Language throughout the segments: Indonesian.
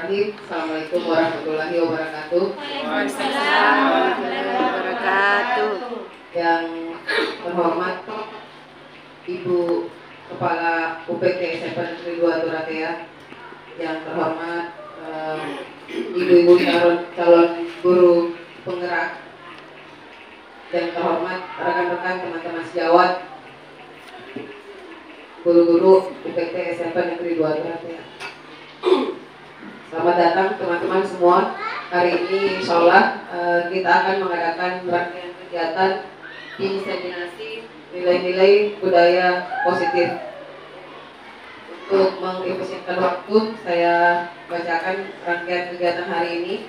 Bismillahirrahmanirrahim. Assalamualaikum warahmatullahi wabarakatuh. Waalaikumsalam warahmatullahi wabarakatuh. Yang terhormat Ibu Kepala UPT SMP Negeri 2 Turatea, yang terhormat Ibu-ibu calon guru penggerak, yang terhormat rekan-rekan teman-teman sejawat, guru-guru UPT SMP Negeri 2 Turatea. Selamat datang teman-teman semua. Hari ini insya Allah kita akan mengadakan rangkaian kegiatan inseminasi nilai-nilai budaya positif. Untuk mengefisienkan waktu, saya bacakan rangkaian kegiatan hari ini.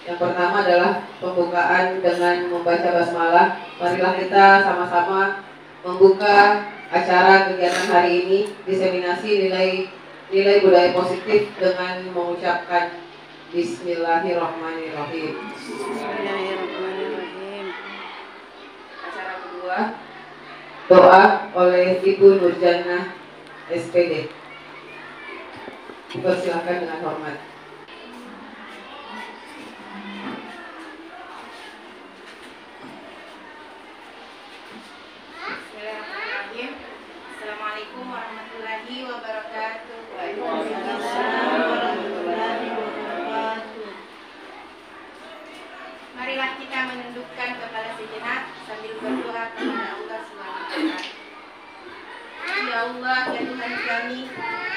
Yang pertama adalah pembukaan dengan membaca basmalah. Marilah kita sama-sama membuka acara kegiatan hari ini, diseminasi nilai budaya positif, dengan mengucapkan Bismillahirrahmanirrahim. Bismillahirrahmanirrahim. Acara kedua, doa oleh Ibu Nurjannah SPD. Dipersilakan dengan hormat. Bismillahirrahmanirrahim. Assalamualaikum warahmatullahi wabarakatuh. Waalaikumsalam warahmatullahi wabarakatuh. Marilah kita menundukkan kepala sejenak sambil berdoa kepada Allah SWT. Ya Allah, ya Tuhan kami,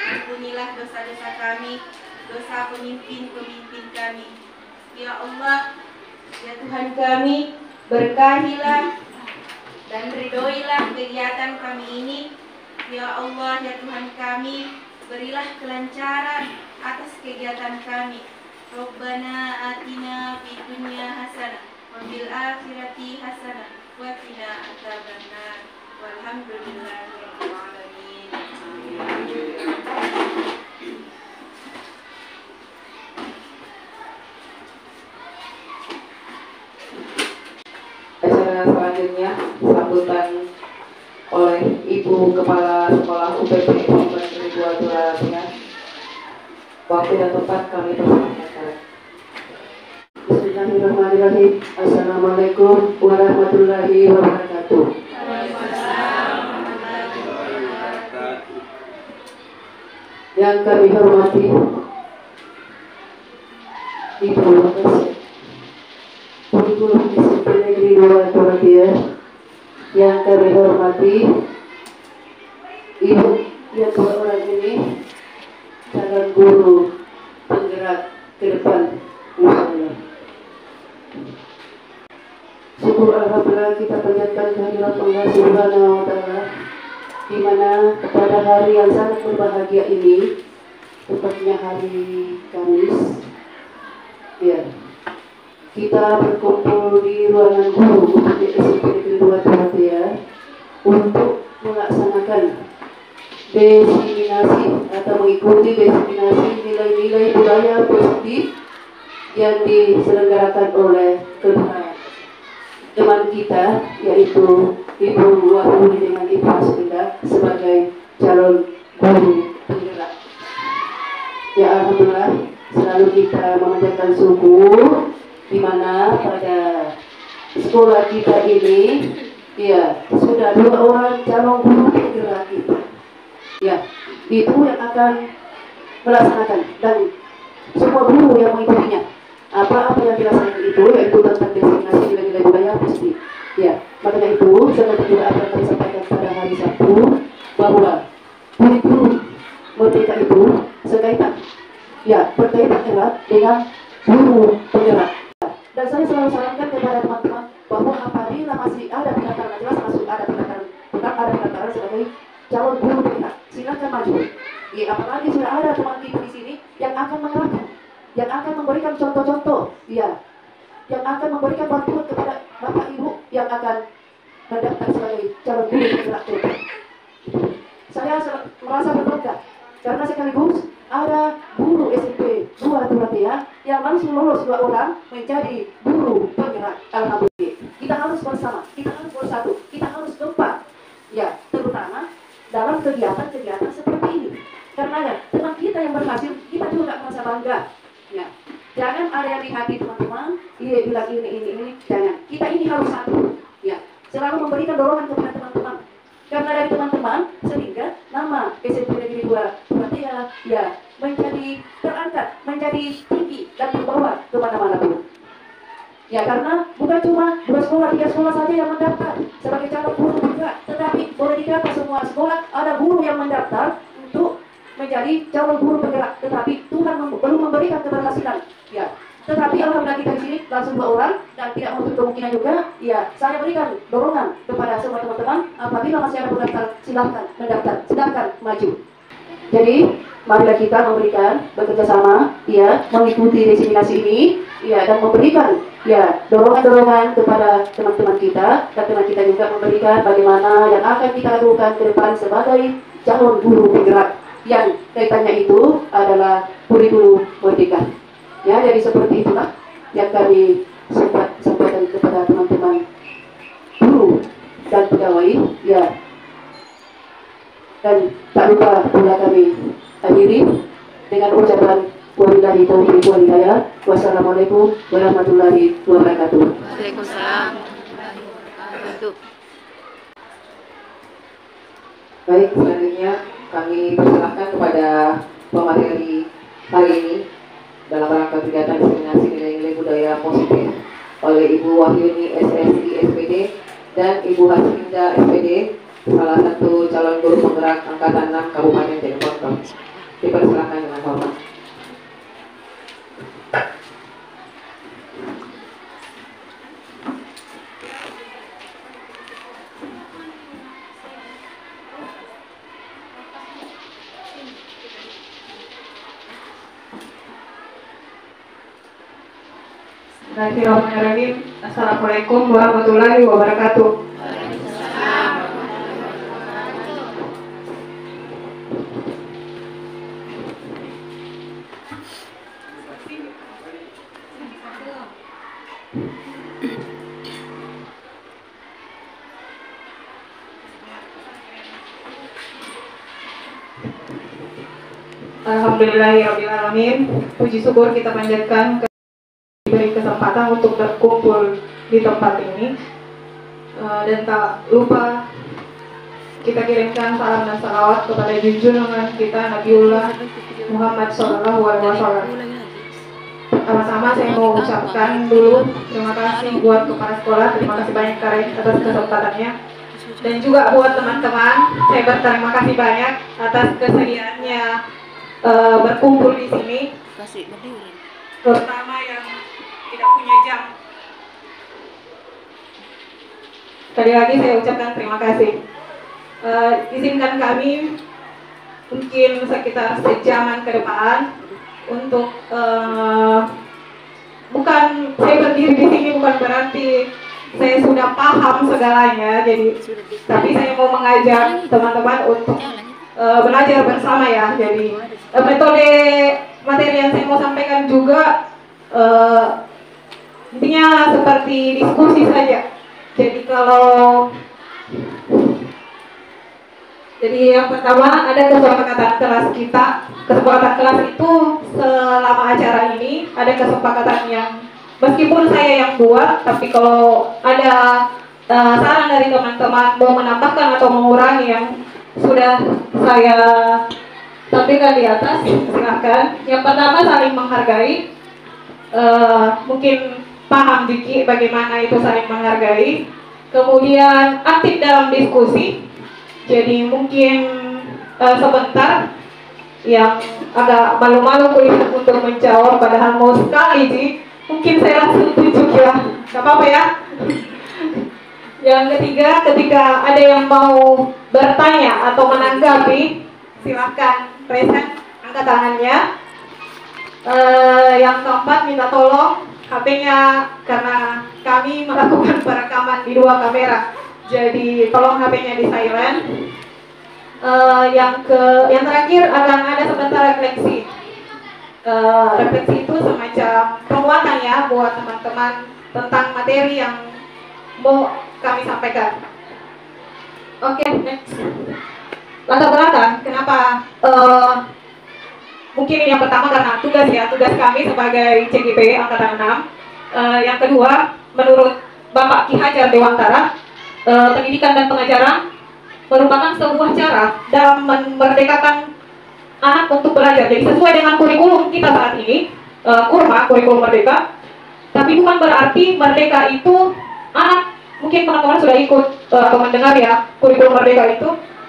ampunilah dosa-dosa kami, dosa pemimpin-pemimpin kami. Ya Allah, ya Tuhan kami, berkahilah dan ridhoilah kegiatan kami ini. Ya Allah, ya Tuhan kami, berilah kelancaran atas kegiatan kami. Rabbana atina fid dunya hasanah wa fil akhirati hasanah wa qina adzabannar. Walhamdulillahirabbil alamin. Acara selanjutnya sambutan oleh Ibu Kepala Sekolah UPT SMP Negeri 2 Turatea. Waktu dan tempat kami persilakan. Bismillahirrahmanirrahim. Assalamualaikum warahmatullahi wabarakatuh. Yang kami hormati Ibu Guru SMP Negeri 2 Turatea. Yang kami hormati Ibu yang dua orang ini calon guru penggerak ke depan, insyaallah. Syukur alhamdulillah kita panjatkan kehadirat Allah Subhanahu wa taala, di mana pada hari yang sangat berbahagia ini, tepatnya hari Kamis, ya, kita berkumpul di ruangan guru di SMP Negeri 2 Turatea untuk melaksanakan diseminasi atau mengikuti diseminasi nilai-nilai budaya positif yang diselenggarakan oleh kedua teman kita, yaitu Ibu Wahyuni dengan Ibu Hasbida sebagai calon guru penggerak. Ya, alhamdulillah selalu kita memanjatkan syukur, di mana pada sekolah kita ini, ya, sudah 2 orang calon guru penggerak kita. Ya, itu yang akan melaksanakan dan semua guru yang mengikutinya. Apa yang dilaksanakan itu yaitu tentang diseminasi nilai-nilai budaya positif. Ya, makanya itu saya juga akan kami sampaikan pada hari Sabtu bahwa kurikulum merdeka itu sekaitan, ya, berkaitan erat dengan guru penggerak. Dan saya selalu sarankan kepada teman-teman bahwa apabila masih ada pendaftaran, jelas masuk ada pendaftaran sebagai calon guru penggerak, silakan maju. Ya, apalagi sudah ada teman kita di sini yang akan menerapkan, yang akan memberikan contoh-contoh, ya, yang akan memberikan bantuan kepada Bapak Ibu yang akan mendaftar sebagai calon guru penggerak. Saya merasa berbangga karena sekaligus ada guru SMP 2 Turatea yang langsung lolos 2 orang menjadi guru penggerak. Alhamdulillah. Kita harus bersama, kita harus bersatu, kita harus kompak. Ya, terutama dalam kegiatan-kegiatan seperti ini. Karena ya, teman kita yang berhasil, kita juga nggak merasa merasa bangga. Ya. Jangan ada yang di hati teman-teman, dia bilang ini, jangan. Kita ini harus satu. Ya. Selalu memberikan dorongan kepada teman-teman. Karena dari teman-teman, sehingga nama SMP Negeri 2 Tumatia ya menjadi terangkat, menjadi tinggi dan terbawa kemana-mana pun. Ya, karena bukan cuma 2 sekolah, 3 sekolah saja yang mendaftar sebagai calon guru juga, tetapi boleh dikata semua sekolah ada guru yang mendaftar untuk menjadi calon guru penggerak, tetapi Tuhan belum memberikan keberhasilan. Ya, tetapi alhamdulillah kita di sini langsung 2 orang dan tidak menutup kemungkinan juga. Ya, saya berikan dorongan kepada semua teman-teman apabila masih ada pendaftar silahkan mendaftar, silahkan maju. Jadi marilah kita memberikan bekerja sama, ya, mengikuti diseminasi ini, ya, dan memberikan ya dorongan-dorongan kepada teman-teman kita, dan teman kita juga memberikan bagaimana yang akan kita lakukan ke depan sebagai calon guru penggerak yang kaitannya itu adalah kurikulum merdeka. Ya, jadi seperti itulah yang kami sampaikan kepada teman-teman guru dan pegawai, ya. Dan tak lupa pula kami akhiri dengan ucapan wabillahi taufiq wal hidayah. Wassalamualaikum warahmatullahi wabarakatuh. Waalaikumsalam warahmatullahi wabarakatuh. Baik, selanjutnya kami persilahkan kepada pemateri hari ini dalam rangka kegiatan diseminasi nilai-nilai budaya positif oleh Ibu Wahyuni SSI SPD dan Ibu Hasminda SPD, salah satu calon guru penggerak angkatan 6 Kabupaten Cirebon. Dipersilakan dengan hormat. Bismillahirrahmanirrahim. Assalamualaikum warahmatullahi wabarakatuh. Alhamdulillahirrahmanirrahim. Puji syukur kita panjatkan diberi kesempatan untuk berkumpul di tempat ini, dan tak lupa kita kirimkan salam dan salawat kepada junjungan kita Nabiullah Muhammad SAW. Sama-sama saya mau ucapkan dulu terima kasih buat kepala sekolah, terima kasih banyak Karen atas kesempatannya, dan juga buat teman-teman saya berterima kasih banyak atas kesediaannya berkumpul di sini, terutama yang tidak punya jam. Sekali lagi saya ucapkan terima kasih. Izinkan kami mungkin sekitar sejaman ke depan untuk bukan saya berdiri di sini bukan berarti saya sudah paham segalanya, jadi tapi saya mau mengajak teman-teman untuk belajar bersama ya. Jadi metode materi yang saya mau sampaikan juga intinya seperti diskusi saja. Jadi yang pertama ada kesepakatan kelas kita. Kesepakatan kelas itu selama acara ini ada kesepakatan yang meskipun saya yang buat, tapi kalau ada saran dari teman-teman mau menambahkan atau mengurangi yang sudah saya tampilkan di atas, silahkan. Yang pertama saling menghargai. Mungkin paham dikit bagaimana itu saling menghargai. Kemudian aktif dalam diskusi. Jadi mungkin sebentar yang agak malu-malu kulihat untuk menjawab, padahal mau sekali sih. Mungkin saya langsung tunjuk ya, gak apa-apa ya. Yang ketiga, ketika ada yang mau bertanya atau menanggapi, silahkan present, angkat tangannya. Yang keempat, minta tolong HP-nya, karena kami melakukan perekaman di 2 kamera, jadi tolong HP-nya di silent. Yang terakhir akan ada sebentar refleksi. Refleksi itu semacam penguatan ya buat teman-teman tentang materi yang mau kami sampaikan. Oke, next. Latar belakang kenapa Mungkin yang pertama karena tugas kami sebagai CGP Angkatan 6. Yang kedua, menurut Bapak Ki Hajar Dewantara, pendidikan dan pengajaran merupakan sebuah cara dalam memerdekakan anak untuk belajar. Jadi sesuai dengan kurikulum kita saat ini, kurikulum merdeka. Tapi bukan berarti merdeka itu anak, mungkin teman-teman sudah ikut atau mendengar ya, kurikulum merdeka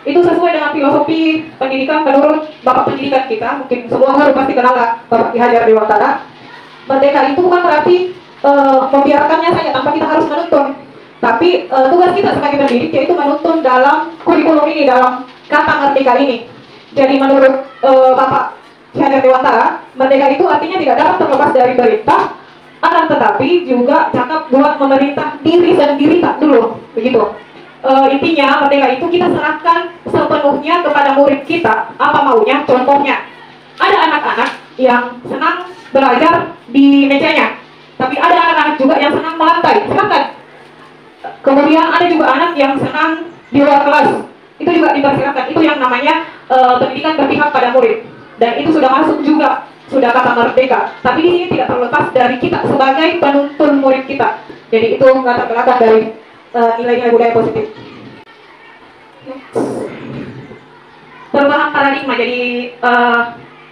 itu sesuai dengan filosofi pendidikan menurut Bapak pendidikan kita. Mungkin semua harus pasti kenal lah Bapak Ki Hajar Dewantara. Merdeka itu bukan berarti membiarkannya saja tanpa kita harus menuntun. Tapi tugas kita sebagai pendidik yaitu menuntun dalam kurikulum ini, dalam kata merdeka ini. Jadi menurut Bapak Ki Hajar Dewantara, merdeka itu artinya tidak dapat terlepas dari perintah, akan tetapi juga cakap buat memerintah diri sendiri tak dulu, begitu. Intinya merdeka itu kita serahkan sepenuhnya kepada murid kita, apa maunya. Contohnya, ada anak-anak yang senang belajar di mejanya, tapi ada anak-anak juga yang senang melantai, silakan. Kemudian ada juga anak yang senang di luar kelas, itu juga dipersilakan. Itu yang namanya pendidikan berpihak pada murid, dan itu sudah masuk juga, sudah kata merdeka. Tapi di sini tidak terlepas dari kita sebagai penuntun murid kita. Jadi itu latar belakang dari nilai-nilai budaya positif. Perubahan paradigma. Jadi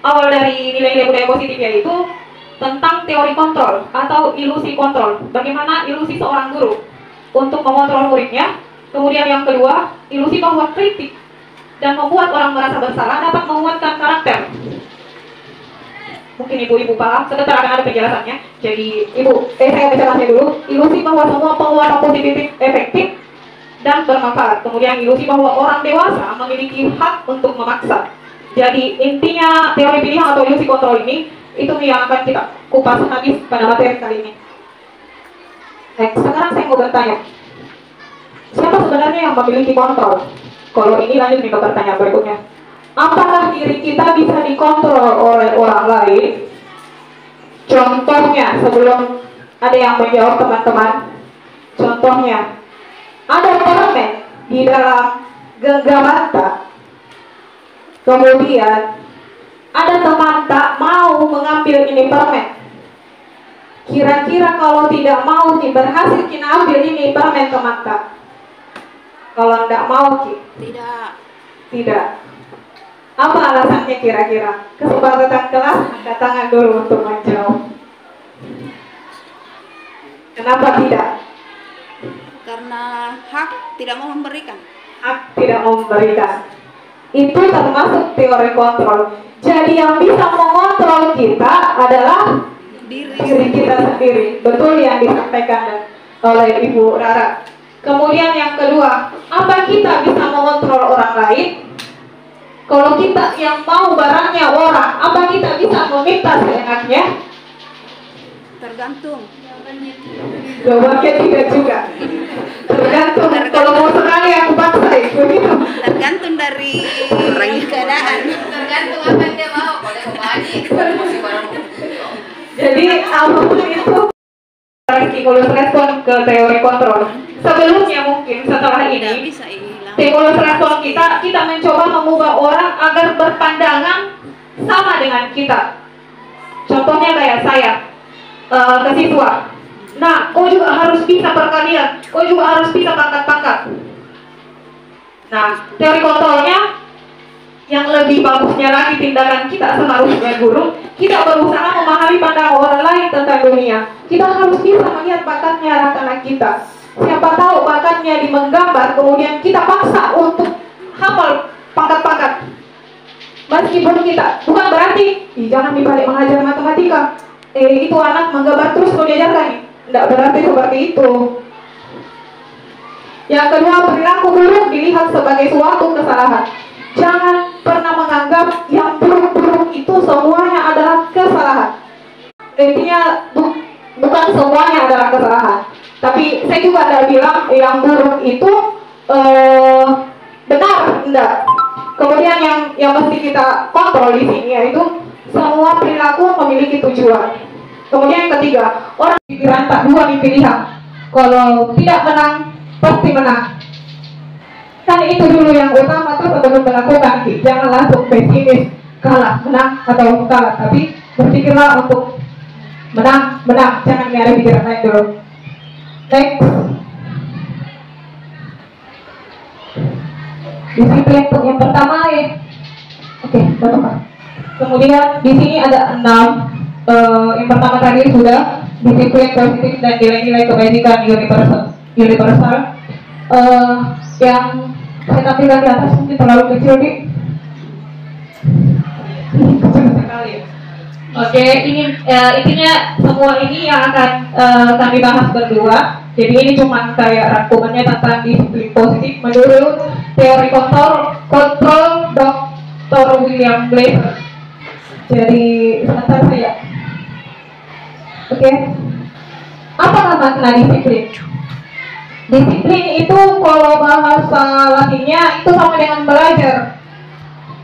awal dari nilai-nilai budaya positif yaitu tentang teori kontrol atau ilusi kontrol. Bagaimana ilusi seorang guru untuk mengontrol muridnya. Kemudian yang kedua, ilusi bahwa kritik dan membuat orang merasa bersalah dapat menguatkan karakter. Mungkin ibu-ibu paham, sebentar akan ada penjelasannya. Jadi saya penjelasannya dulu. Ilusi bahwa semua penguatan positif efektif dan bermanfaat. Kemudian ilusi bahwa orang dewasa memiliki hak untuk memaksa. Jadi intinya teori pilihan atau ilusi kontrol ini, itu yang akan kita kupas habis pada materi kali ini. Sekarang saya mau bertanya, siapa sebenarnya yang memiliki kontrol? Kalau ini lanjut nih ke pertanyaan berikutnya. Apakah diri kita bisa dikontrol oleh orang lain? Contohnya, sebelum ada yang menjawab teman-teman, contohnya, ada permen di dalam genggam mata, kemudian ada teman tak mau mengambil ini permen. Kira-kira kalau tidak mau Ki, berhasil Ki ambil ini permen teman tak? Kalau tidak mau Ki? Tidak. Apa alasannya kira-kira? Kesepakatan kelas, angkat tangan dulu untuk menjawab. Kenapa tidak? Karena hak tidak mau memberikan. Hak tidak mau memberikan. Itu termasuk teori kontrol. Jadi yang bisa mengontrol kita adalah diri kita sendiri. Betul yang disampaikan oleh Ibu Rara. Kemudian yang kedua, apa kita bisa mengontrol orang lain? Kalau kita yang mau barangnya orang, apa kita bisa meminta seenaknya? Tergantung. Jawabannya tidak juga. Tergantung. Kalau mau sekali aku paksa begitu. Tergantung dari keadaan. Tergantung apa yang dia mau. Kalau dia mau banyak, Jadi apapun itu stimulus respon ke teori kontrol. Sebelumnya mungkin setelah Tidak ini bisa hilang. stimulus respon kita mencoba mengubah orang agar berpandangan sama dengan kita. Contohnya kayak saya ke siswa. Nah, kau juga harus bisa perkalian, kau juga harus bisa pangkat-pangkat. Nah, teori kontrolnya yang lebih bagusnya lagi tindakan kita seharusnya guru, kita berusaha memahami pandangan orang lain tentang dunia. Kita harus bisa melihat bakatnya anak-anak kita. Siapa tahu bakatnya di menggambar, kemudian kita paksa untuk hafal pangkat-pangkat. Meskipun kita, bukan berarti, jangan dibalik mengajar matematika. Itu anak menggambar terus mau diajarkan. Tidak berarti seperti itu. Yang kedua, perilaku buruk dilihat sebagai suatu kesalahan. Jangan pernah menganggap yang buruk-buruk itu semuanya adalah kesalahan. Intinya bukan semuanya adalah kesalahan. Tapi saya juga tidak bilang yang buruk itu benar, enggak. Kemudian yang mesti kita kontrol di sini yaitu semua perilaku memiliki tujuan. Kemudian yang ketiga, orang pikiran tak dua mimpi lihat. Kalau tidak menang, pasti menang. Kan itu dulu yang utama tuh sebelum melakukan, jangan langsung pesimis. kalah, menang atau kalah, tapi berpikirlah untuk menang, jangan ada pikiran lain dulu. Next, disiplin untuk yang pertama ya. Oke, betul. Kemudian di sini ada 6. Yang pertama tadi sudah disiplin positif dan nilai-nilai kebajikan universal. Yang saya tampilkan di atas mungkin terlalu kecil nih. Kecil sekali. Oke, ini intinya semua ini yang akan kami bahas berdua. Jadi ini cuma kayak rangkumannya tentang disiplin positif menurut teori kontrol Dr. William Blair. Jadi sebentar saya. Oke, apa makna disiplin? Disiplin itu kalau bahasa Latinnya itu sama dengan belajar.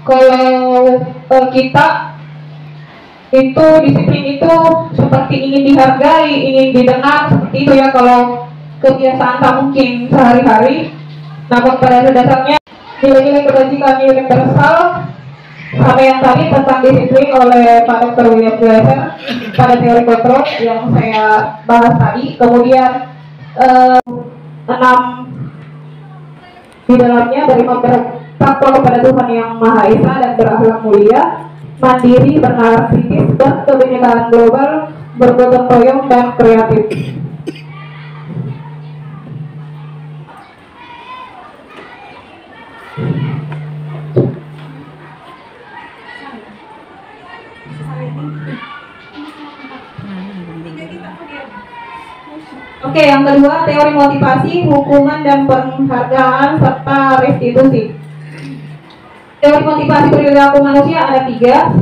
Kalau kita itu disiplin itu seperti ingin dihargai, ingin didengar, seperti itu ya kalau kebiasaan tak mungkin sehari-hari. Namun pada dasarnya nilai-nilai kebajikan universal sama yang tadi tentang disiplin oleh Pak Dr. William Blair pada teori kontrol yang saya bahas tadi. Kemudian 6 di dalamnya dari bertakwa kepada Tuhan yang Maha Esa dan berakhlak mulia, mandiri, bernalar kritis, berkebinekaan global, bergotong royong dan kreatif. Oke, yang kedua teori motivasi, hukuman dan penghargaan serta restitusi. Teori motivasi perilaku manusia ada 3.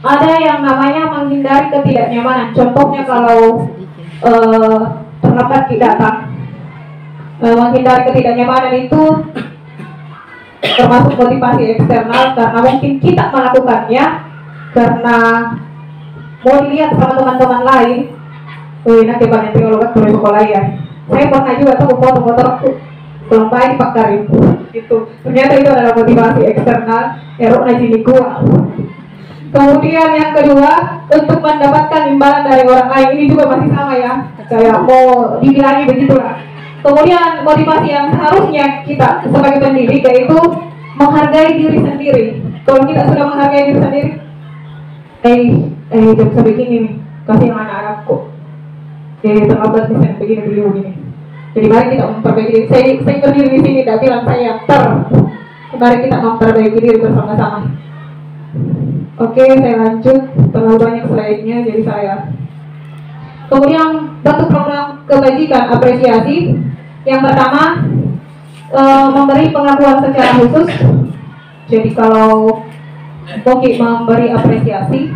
Ada yang namanya menghindari ketidaknyamanan. Contohnya kalau terlambat datang. Menghindari ketidaknyamanan itu termasuk motivasi eksternal karena mungkin kita melakukannya karena mau dilihat sama teman-teman lain. Nanti banyak teolog di sekolah ya. Saya pernah juga tuh foto-foto belum baik pakarin gitu. Ternyata itu adalah motivasi eksternal. Erok najini gua. Kemudian yang kedua, untuk mendapatkan imbalan dari orang lain, ini juga masih sama ya. Kayak mau dibilangi begitulah. Kemudian motivasi yang seharusnya kita sebagai pendidik yaitu menghargai diri sendiri. Kalau kita sudah menghargai diri sendiri, jam sebegini nih, kasih yang anak-anakku. Terlambat misalnya begini. Jadi mari kita memperbaiki diri. Saya berdiri di sini, tidak bilang saya mari kita memperbaiki diri bersama-sama. Oke, saya lanjut. Terlalu banyak slide-nya, jadi saya. Kemudian bentuk program kebajikan apresiasi. Yang pertama, memberi pengakuan secara khusus. Jadi kalau Koki memberi apresiasi,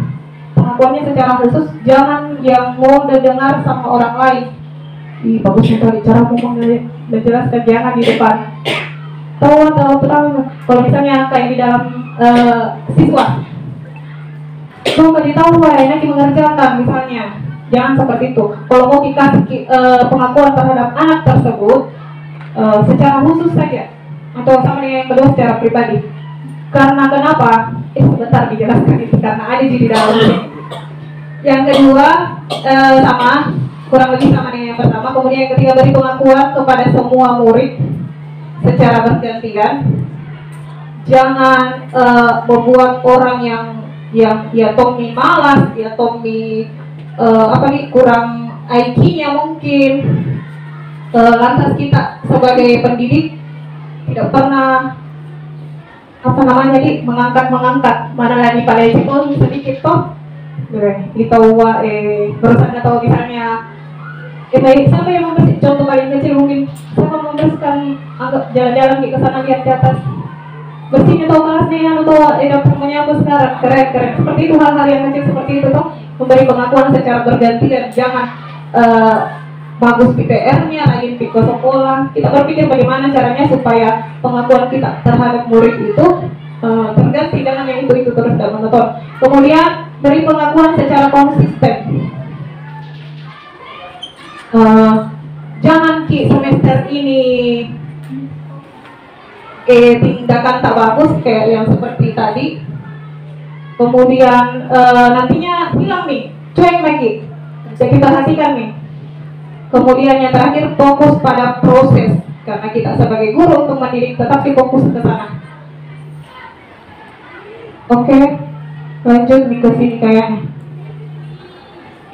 pengakuannya secara khusus, jangan yang mau dengar sama orang lain. Bagusnya tadi cara ngomongnya menjelaskan, jangan di depan. Tahu. Kalau misalnya kayak di dalam siswa, tuh kasih tahu enak mengerjakan misalnya, jangan seperti itu. Kalau mau dikasih pengakuan terhadap anak tersebut secara khusus saja, atau sama dengan yang kedua secara pribadi. Karena kenapa? Sebentar dijelaskan itu karena ada di dalam sini. Yang kedua sama, kurang lebih sama dengan yang pertama. Kemudian yang ketiga, beri pengakuan kepada semua murid secara bergantian. Jangan membuat orang yang ya Tommy malas, ya Tommy kurang IQ-nya mungkin. Lantas kita sebagai pendidik tidak pernah mengangkat mana lagi pada itu sedikit toh kita berusaha atau misalnya baik siapa yang membersih, contoh paling kecil mungkin siapa membersihkan anggap jalan-jalan ke sana lihat di atas bersihnya atau kelasnya atau dokternya aku sekarang keren seperti itu, hal-hal yang kecil seperti itu toh memberi pengakuan secara bergantian. Jangan bagus PR-nya, rajin ke sekolah. Kita berpikir bagaimana caranya supaya pengakuan kita terhadap murid itu terganti dengan yang itu terus dan monoton. Kemudian beri pengakuan secara konsisten. Jangan semester ini tindakan tak bagus kayak yang seperti tadi. kemudian nantinya hilang nih, cuek lagi. Jadi perhatikan nih. Kemudian yang terakhir, fokus pada proses, karena kita sebagai guru untuk mendidik tetap fokus ke sana. Oke, lanjut nih ke sini kayaknya.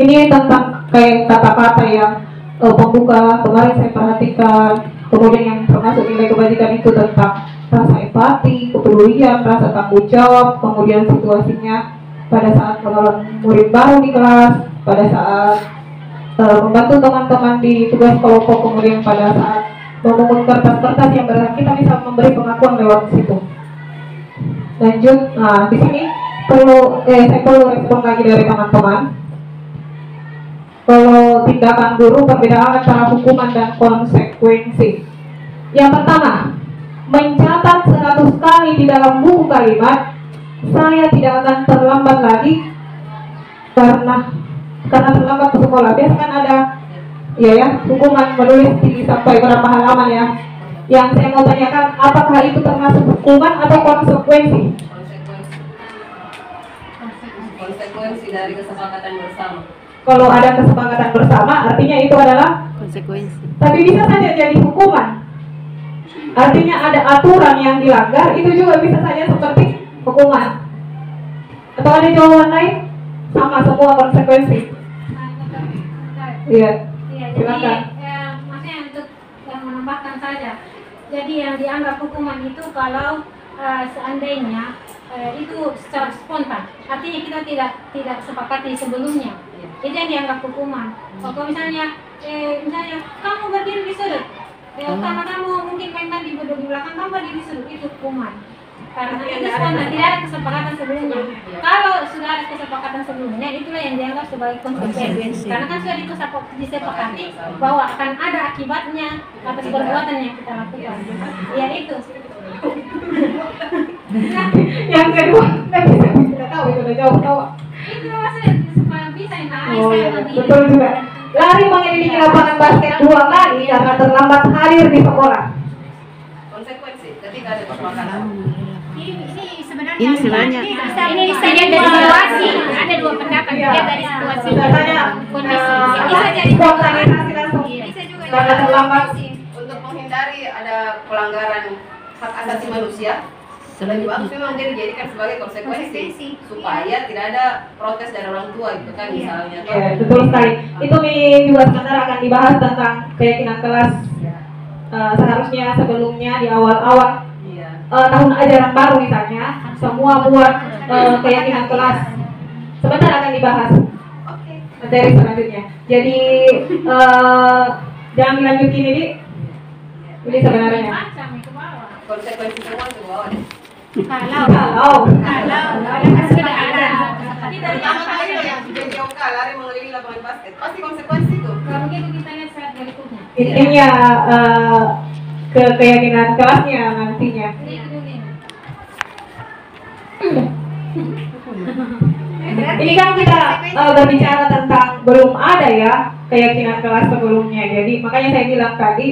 Ini tentang kayak kata-kata yang pembuka kemarin saya perhatikan. Kemudian yang termasuk nilai kebajikan itu tentang rasa empati, kepedulian, rasa tanggung jawab, kemudian situasinya pada saat menolong murid baru di kelas, pada saat membantu teman-teman di tugas kelompok, kemudian pada saat memungut kertas-kertas yang berat, kita bisa memberi pengakuan lewat situ. Lanjut, nah di sini saya perlu respon lagi dari teman-teman. Kalau tindakan guru, perbedaan antara hukuman dan konsekuensi. Yang pertama, mencatat 100 kali di dalam buku kalimat, saya tidak akan terlambat lagi karena terlambat ke sekolah. Biasa kan ada hukuman menulis sampai berapa halaman ya. Yang saya mau tanyakan, apakah itu termasuk hukuman atau konsekuensi? Konsekuensi dari kesepakatan bersama. Kalau ada kesepakatan bersama, artinya itu adalah Konsekuensi. tapi bisa saja jadi hukuman. Artinya ada aturan yang dilanggar, itu juga bisa saja seperti hukuman. Atau ada jawaban lain? Sama semua konsekuensi. Iya. Silakan. Maksudnya untuk yang menambahkan saja. Jadi yang dianggap hukuman itu kalau seandainya itu secara spontan, artinya kita tidak sepakati sebelumnya. Itu yang dianggap hukuman. Kalau misalnya kamu berdiri di sudut, karena kamu mungkin main di belakang, kamu berdiri di sudut, itu hukuman. Karena itu spontan, tidak ada kesepakatan sebelumnya. Kalau sudah ada kesepakatan sebelumnya, itulah yang dianggap sebagai konsekuensi. Karena kan sudah disepakati bahwa akan ada akibatnya atas perbuatan yang kita lakukan. Ya itu. Yang kedua, tidak tahu itu udah jauh. Itu maksudnya supaya bisa Betul juga. Lari mengelilingi lapangan basket 2 kali karena terlambat hadir di sekolah. Konsekuensi ketika ada kesepakatan. Ini sebenarnya ini bisa dari situasi. Ada 2 pendapat dia dari situasi. Katanya Bisa jadi spontanitas langsung. Bisa juga Karena terlambat. Untuk menghindari ada pelanggaran hak asasi manusia, lebih bagus memang dia dijadikan sebagai konsekuensi supaya tidak ada protes dari orang tua gitu kan misalnya. Ya, betul sekali. Itu nih juga sebentar akan dibahas tentang keyakinan kelas. Seharusnya sebelumnya di awal-awal tahun ajaran baru misalnya, semua buat keyakinan kelas. Sebentar akan dibahas materi selanjutnya. Jadi jangan dilanjutin ini. Ini sebenarnya. Konsekuensi semua ke bawah deh. Kalau sudah ada. Pertama kali yang jauh lari mengelilingi lapangan basket, pasti konsekuensi tuh. Kalau begitu kita lihat saat berikutnya. intinya ke keyakinan kelasnya nantinya. Ini kan kita berbicara tentang belum ada ya keyakinan kelas sebelumnya. Jadi makanya saya bilang tadi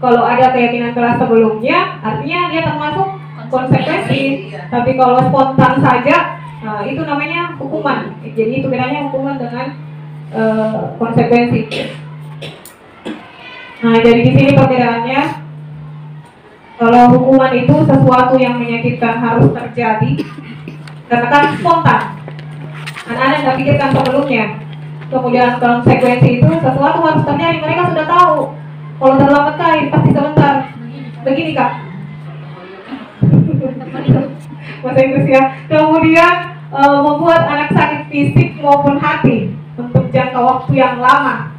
kalau ada keyakinan kelas sebelumnya artinya dia termasuk konsekuensi. Tapi kalau spontan saja itu namanya hukuman. Jadi itu bedanya hukuman dengan konsekuensi. Nah, jadi di sini perbedaannya. Kalau hukuman itu sesuatu yang menyakitkan harus terjadi karena kan spontan. Anak-anak nggak pikirkan sebelumnya. Kemudian konsekuensi itu sesuatu harus terjadi. Mereka sudah tahu. Kalau terlambat kali pasti sebentar. Begini kak. Bahasa Inggris ya. Kemudian membuat anak sakit fisik maupun hati untuk jangka waktu yang lama.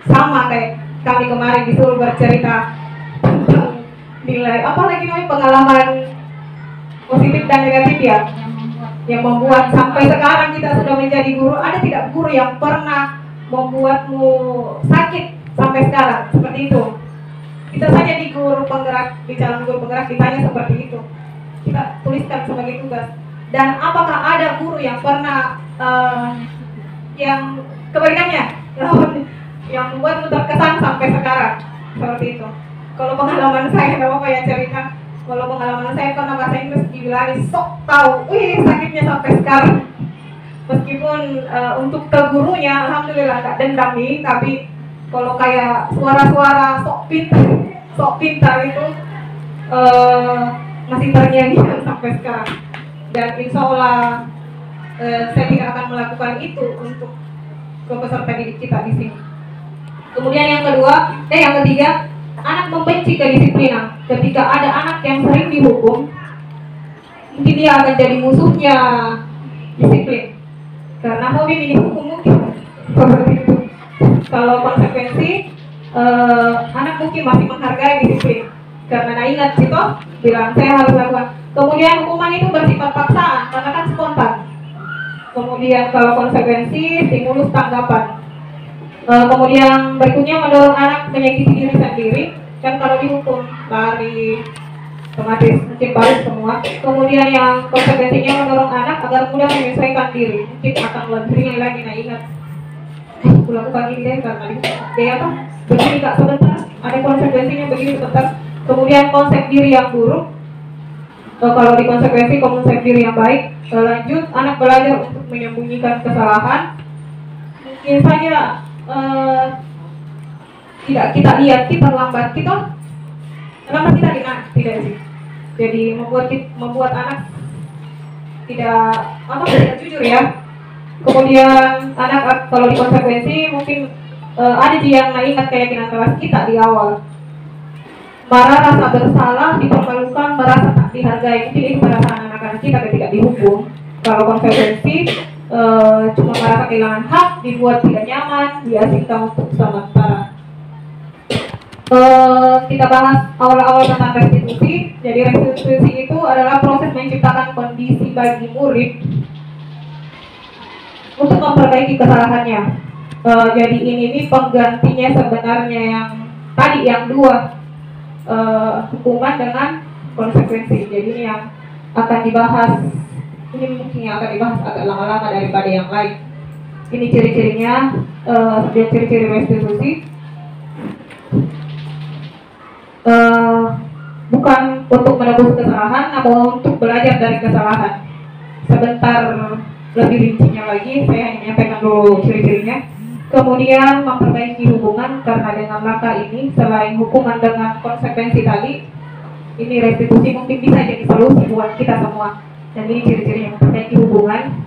Sama kayak kami kemarin disuruh bercerita tentang nilai apalagi namanya pengalaman positif dan negatif ya yang membuat sampai sekarang kita sudah menjadi guru. Ada tidak guru yang pernah membuatmu sakit sampai sekarang seperti itu? Kita saja di guru penggerak, di calon guru penggerak ditanya seperti itu, kita tuliskan sebagai tugas. Dan apakah ada guru yang pernah yang kebalikannya yang membuatmu terkesan sampai sekarang seperti itu? Kalau pengalaman saya nggak apa-apa ya cerita. Kalau pengalaman saya karena bahasa Inggris dibilangin sok tahu, sakitnya sampai sekarang. Meskipun untuk ke gurunya alhamdulillah nggak dendam nih, tapi kalau kayak suara-suara sok pintar itu masih terngiang-ngiang sampai sekarang. Dan insya Allah saya tidak akan melakukan itu untuk peserta didik kita di sini. Kemudian yang ketiga, anak membenci kedisiplinan. Ketika ada anak yang sering dihukum, mungkin dia akan jadi musuhnya disiplin. Karena hobi dihukum mungkin seperti itu. Kalau konsekuensi, anak mungkin masih menghargai disiplin. Karena ingat situ bilang saya harus lakukan. Kemudian hukuman itu bersifat paksaan karena kan spontan. Kemudian kalau konsekuensi, stimulus tanggapan. Kemudian berikutnya mendorong anak menyakiti diri sendiri. Kan kalau dihukum lari, otomatis mungkin balik semua. Kemudian yang konsekuensinya mendorong anak agar mudah menyesuaikan diri. Mungkin akan lebih lagi, nah ingat aku lakukan ini deh karena dia apa? Begini kak sebentar, ada konsekuensinya begini sebentar. Kemudian konsep diri yang buruk. Kalau di konsekuensi konsep diri yang baik. Lanjut, anak belajar untuk menyembunyikan kesalahan. Mungkin saja tidak kita lihat, kita lambat kita tidak sih. Jadi membuat anak tidak jujur ya. Kemudian anak kalau di konsekuensi mungkin ada yang ingat keyakinan kelas kita di awal. Marah, rasa bersalah, dipermalukan, merasa tak dihargai. Mungkin itu perasaan anak-anak kita ketika dihukum. Kalau konsekuensi cuma merasa kehilangan hak, dibuat tidak nyaman, diasingkan untuk sementara. Kita bahas awal-awal tentang restitusi. Jadi restitusi itu adalah proses menciptakan kondisi bagi murid untuk memperbaiki kesalahannya. Jadi ini penggantinya sebenarnya yang tadi yang dua, hukuman dengan konsekuensi. Jadi ini yang akan dibahas. Ini mungkin yang akan dibahas agak lama-lama daripada yang lain. Ini ciri-cirinya, ciri-ciri restitusi. Bukan untuk menebus kesalahan, namun untuk belajar dari kesalahan. Sebentar lebih rincinya lagi, saya hanya menyampaikan dulu ciri-cirinya. Kemudian memperbaiki hubungan, karena dengan langkah ini selain hukuman dengan konsekuensi tadi, ini restitusi mungkin bisa jadi solusi buat kita semua. Dan ini ciri-ciri yang memperbaiki hubungan.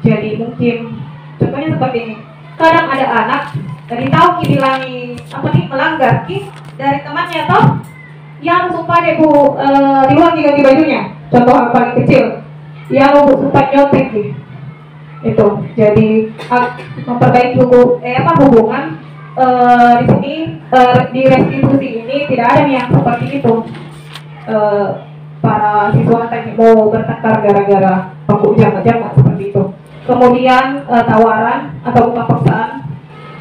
Jadi mungkin contohnya seperti ini. Kadang ada anak dari tahu bilangi melanggar dari temannya toh yang sumpah deh bu di luar ganti bajunya. Contoh yang paling kecil, yang sumpah nyontek nih. Itu jadi memperbaiki hubungan. Di sini di restitusi ini tidak ada yang seperti itu. Para siswa tadi mau bertengkar gara-gara bangku jamak-jamak seperti itu. Kemudian tawaran atau bukan paksaan,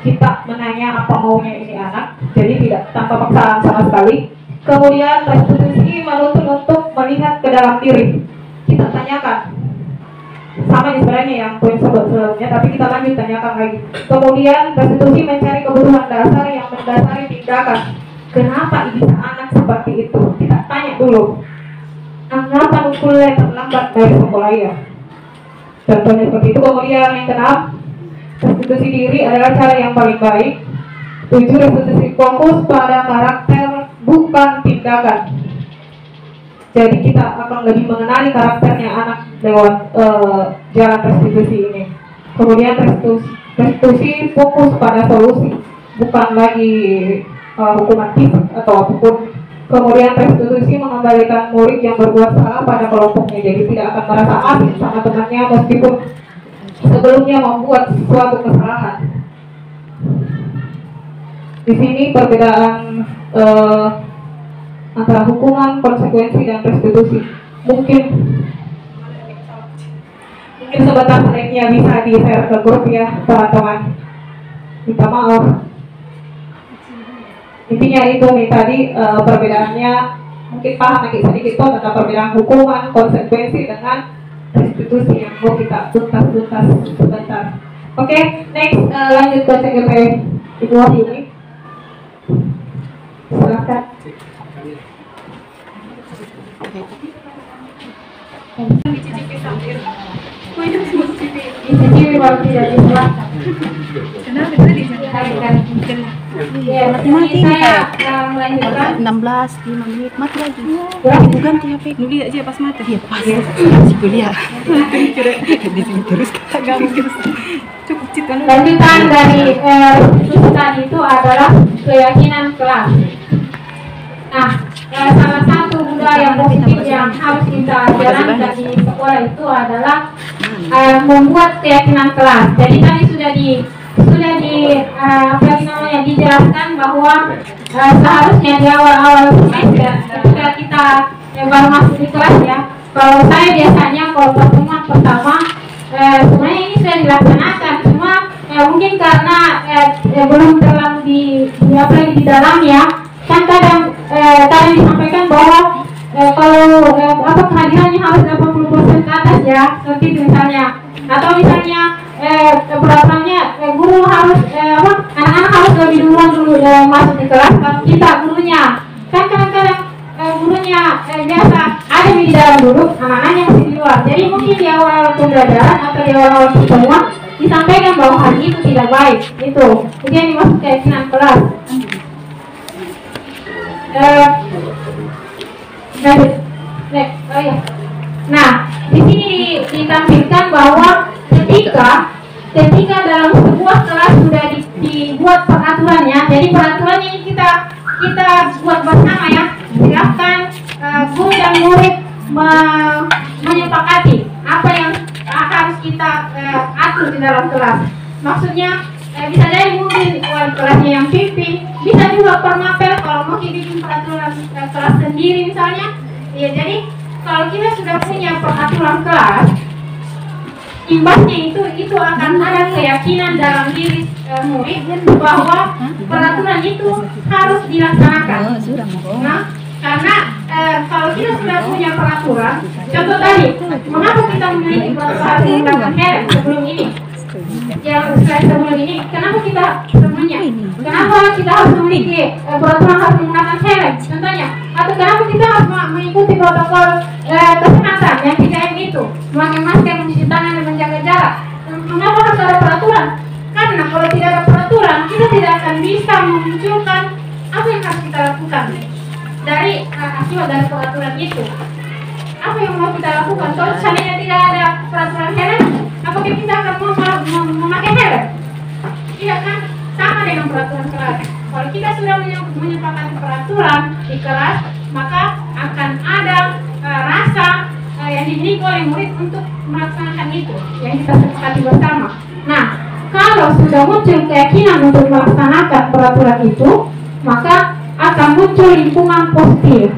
kita menanya apa maunya ini anak, jadi tidak tanpa paksaan sama sekali. Kemudian restitusi menuntut untuk melihat ke dalam diri. Kita tanyakan, sama sebenarnya yang poin sebelumnya, tapi kita lanjut tanyakan lagi. Kemudian restitusi mencari kebutuhan dasar yang mendasari tindakan. Kenapa bisa anak seperti itu? Kita tanya dulu. Kenapa kuliah terlambat dari sekolah ya? Contohnya seperti itu. Kemudian yang keenam, restitusi diri adalah cara yang paling baik. 7, restitusi fokus pada karakter bukan tindakan. Jadi kita akan lebih mengenali karakternya anak lewat jalan restitusi ini. Kemudian restitusi fokus pada solusi, bukan lagi hukuman fisik atau apapun. Kemudian restitusi mengembalikan murid yang berbuat salah pada kelompoknya, jadi tidak akan merasa asing sama temannya meskipun sebelumnya membuat suatu kesalahan. Di sini perbedaan antara hukuman, konsekuensi, dan restitusi. Mungkin sebentar slide-nya bisa di-share ke grup ya teman-teman. Minta maaf. Intinya itu nih tadi perbedaannya, mungkin paham lagi sedikit tuh tentang perbedaan hukuman, konsekuensi dengan restitusi yang mau kita tuntas sebentar. Oke, next lanjut ke CGP Ibu Wahyuni. Silakan. Dicicipi baru tidak diserahkan. Kenapa tadi? Ya, mati saya melanjutkan 16 5 menit mati lagi. berapa? Aku ganti HP. Nuli aja pas mati. Iya, pas. Si kuliah. Di sini terus kagak mungkin. Cukup cita. Lanjutan dari tuntutan itu adalah keyakinan kelas. Nah, salah satu budaya positif yang harus kita jalankan di sekolah itu adalah membuat keyakinan kelas. Jadi tadi sudah dijelaskan bahwa seharusnya di awal-awal semester ketika kita baru masuk di kelas ya. Kalau saya biasanya kalau pertemuan pertama sebenarnya ini sudah dilaksanakan, cuma mungkin karena belum terlalu di dalam ya. Kan kadang disampaikan bahwa kalau kehadirannya harus 80% ke atas ya, seperti itu misalnya. Atau misalnya peraturannya guru harus anak-anak harus lebih duluan dulu masuk di kelas kalau kita gurunya. Kan kadang-kadang gurunya biasa ada di dalam dulu, anak-anaknya masih di luar. Jadi mungkin di awal pembelajaran atau di awal pertemuan disampaikan bahwa hal itu tidak baik. Itu yang dimaksud keyakinan kelas. Nah, di sini ditampilkan bahwa ketika dalam sebuah kelas sudah dibuat peraturannya, jadi peraturannya ini kita buat bersama ya. Silakan guru dan murid menyepakati apa yang harus kita atur di dalam kelas. Maksudnya bisa jadi mungkin wali kelasnya yang pimpin, bisa juga permapel kalau mau bikin peraturan kelas sendiri misalnya. Ya, jadi kalau kita sudah punya peraturan kelas, imbasnya itu akan ada keyakinan dalam diri murid bahwa peraturan itu harus dilaksanakan. Nah, karena kalau kita sudah punya peraturan, contoh tadi, mengapa kita memiliki peraturan menggunakan helm sebelum ini? Yang sebelum ini, kenapa kita sebenarnya? Kenapa kita harus memiliki peraturan harus menggunakan helm? Contohnya, atau kenapa kita harus mengikuti protokol kesehatan yang 3M itu, memakai masker, mencuci tangan, dan menjaga jarak? Mengapa harus ada peraturan? Karena kalau tidak ada peraturan, kita tidak akan bisa memunculkan apa yang harus kita lakukan dari akibat dari peraturan itu. Apa yang mau kita lakukan? Kalau seandainya tidak ada peraturan helm, apakah kita akan memakai helm? Tidak kan? Sama dengan peraturan kelas. Kalau kita sudah menyepakati peraturan di kelas, maka akan ada rasa yang dimiliki oleh murid untuk melaksanakan itu yang kita sepakati bersama. Nah, kalau sudah muncul keyakinan untuk melaksanakan peraturan itu, maka akan muncul lingkungan positif.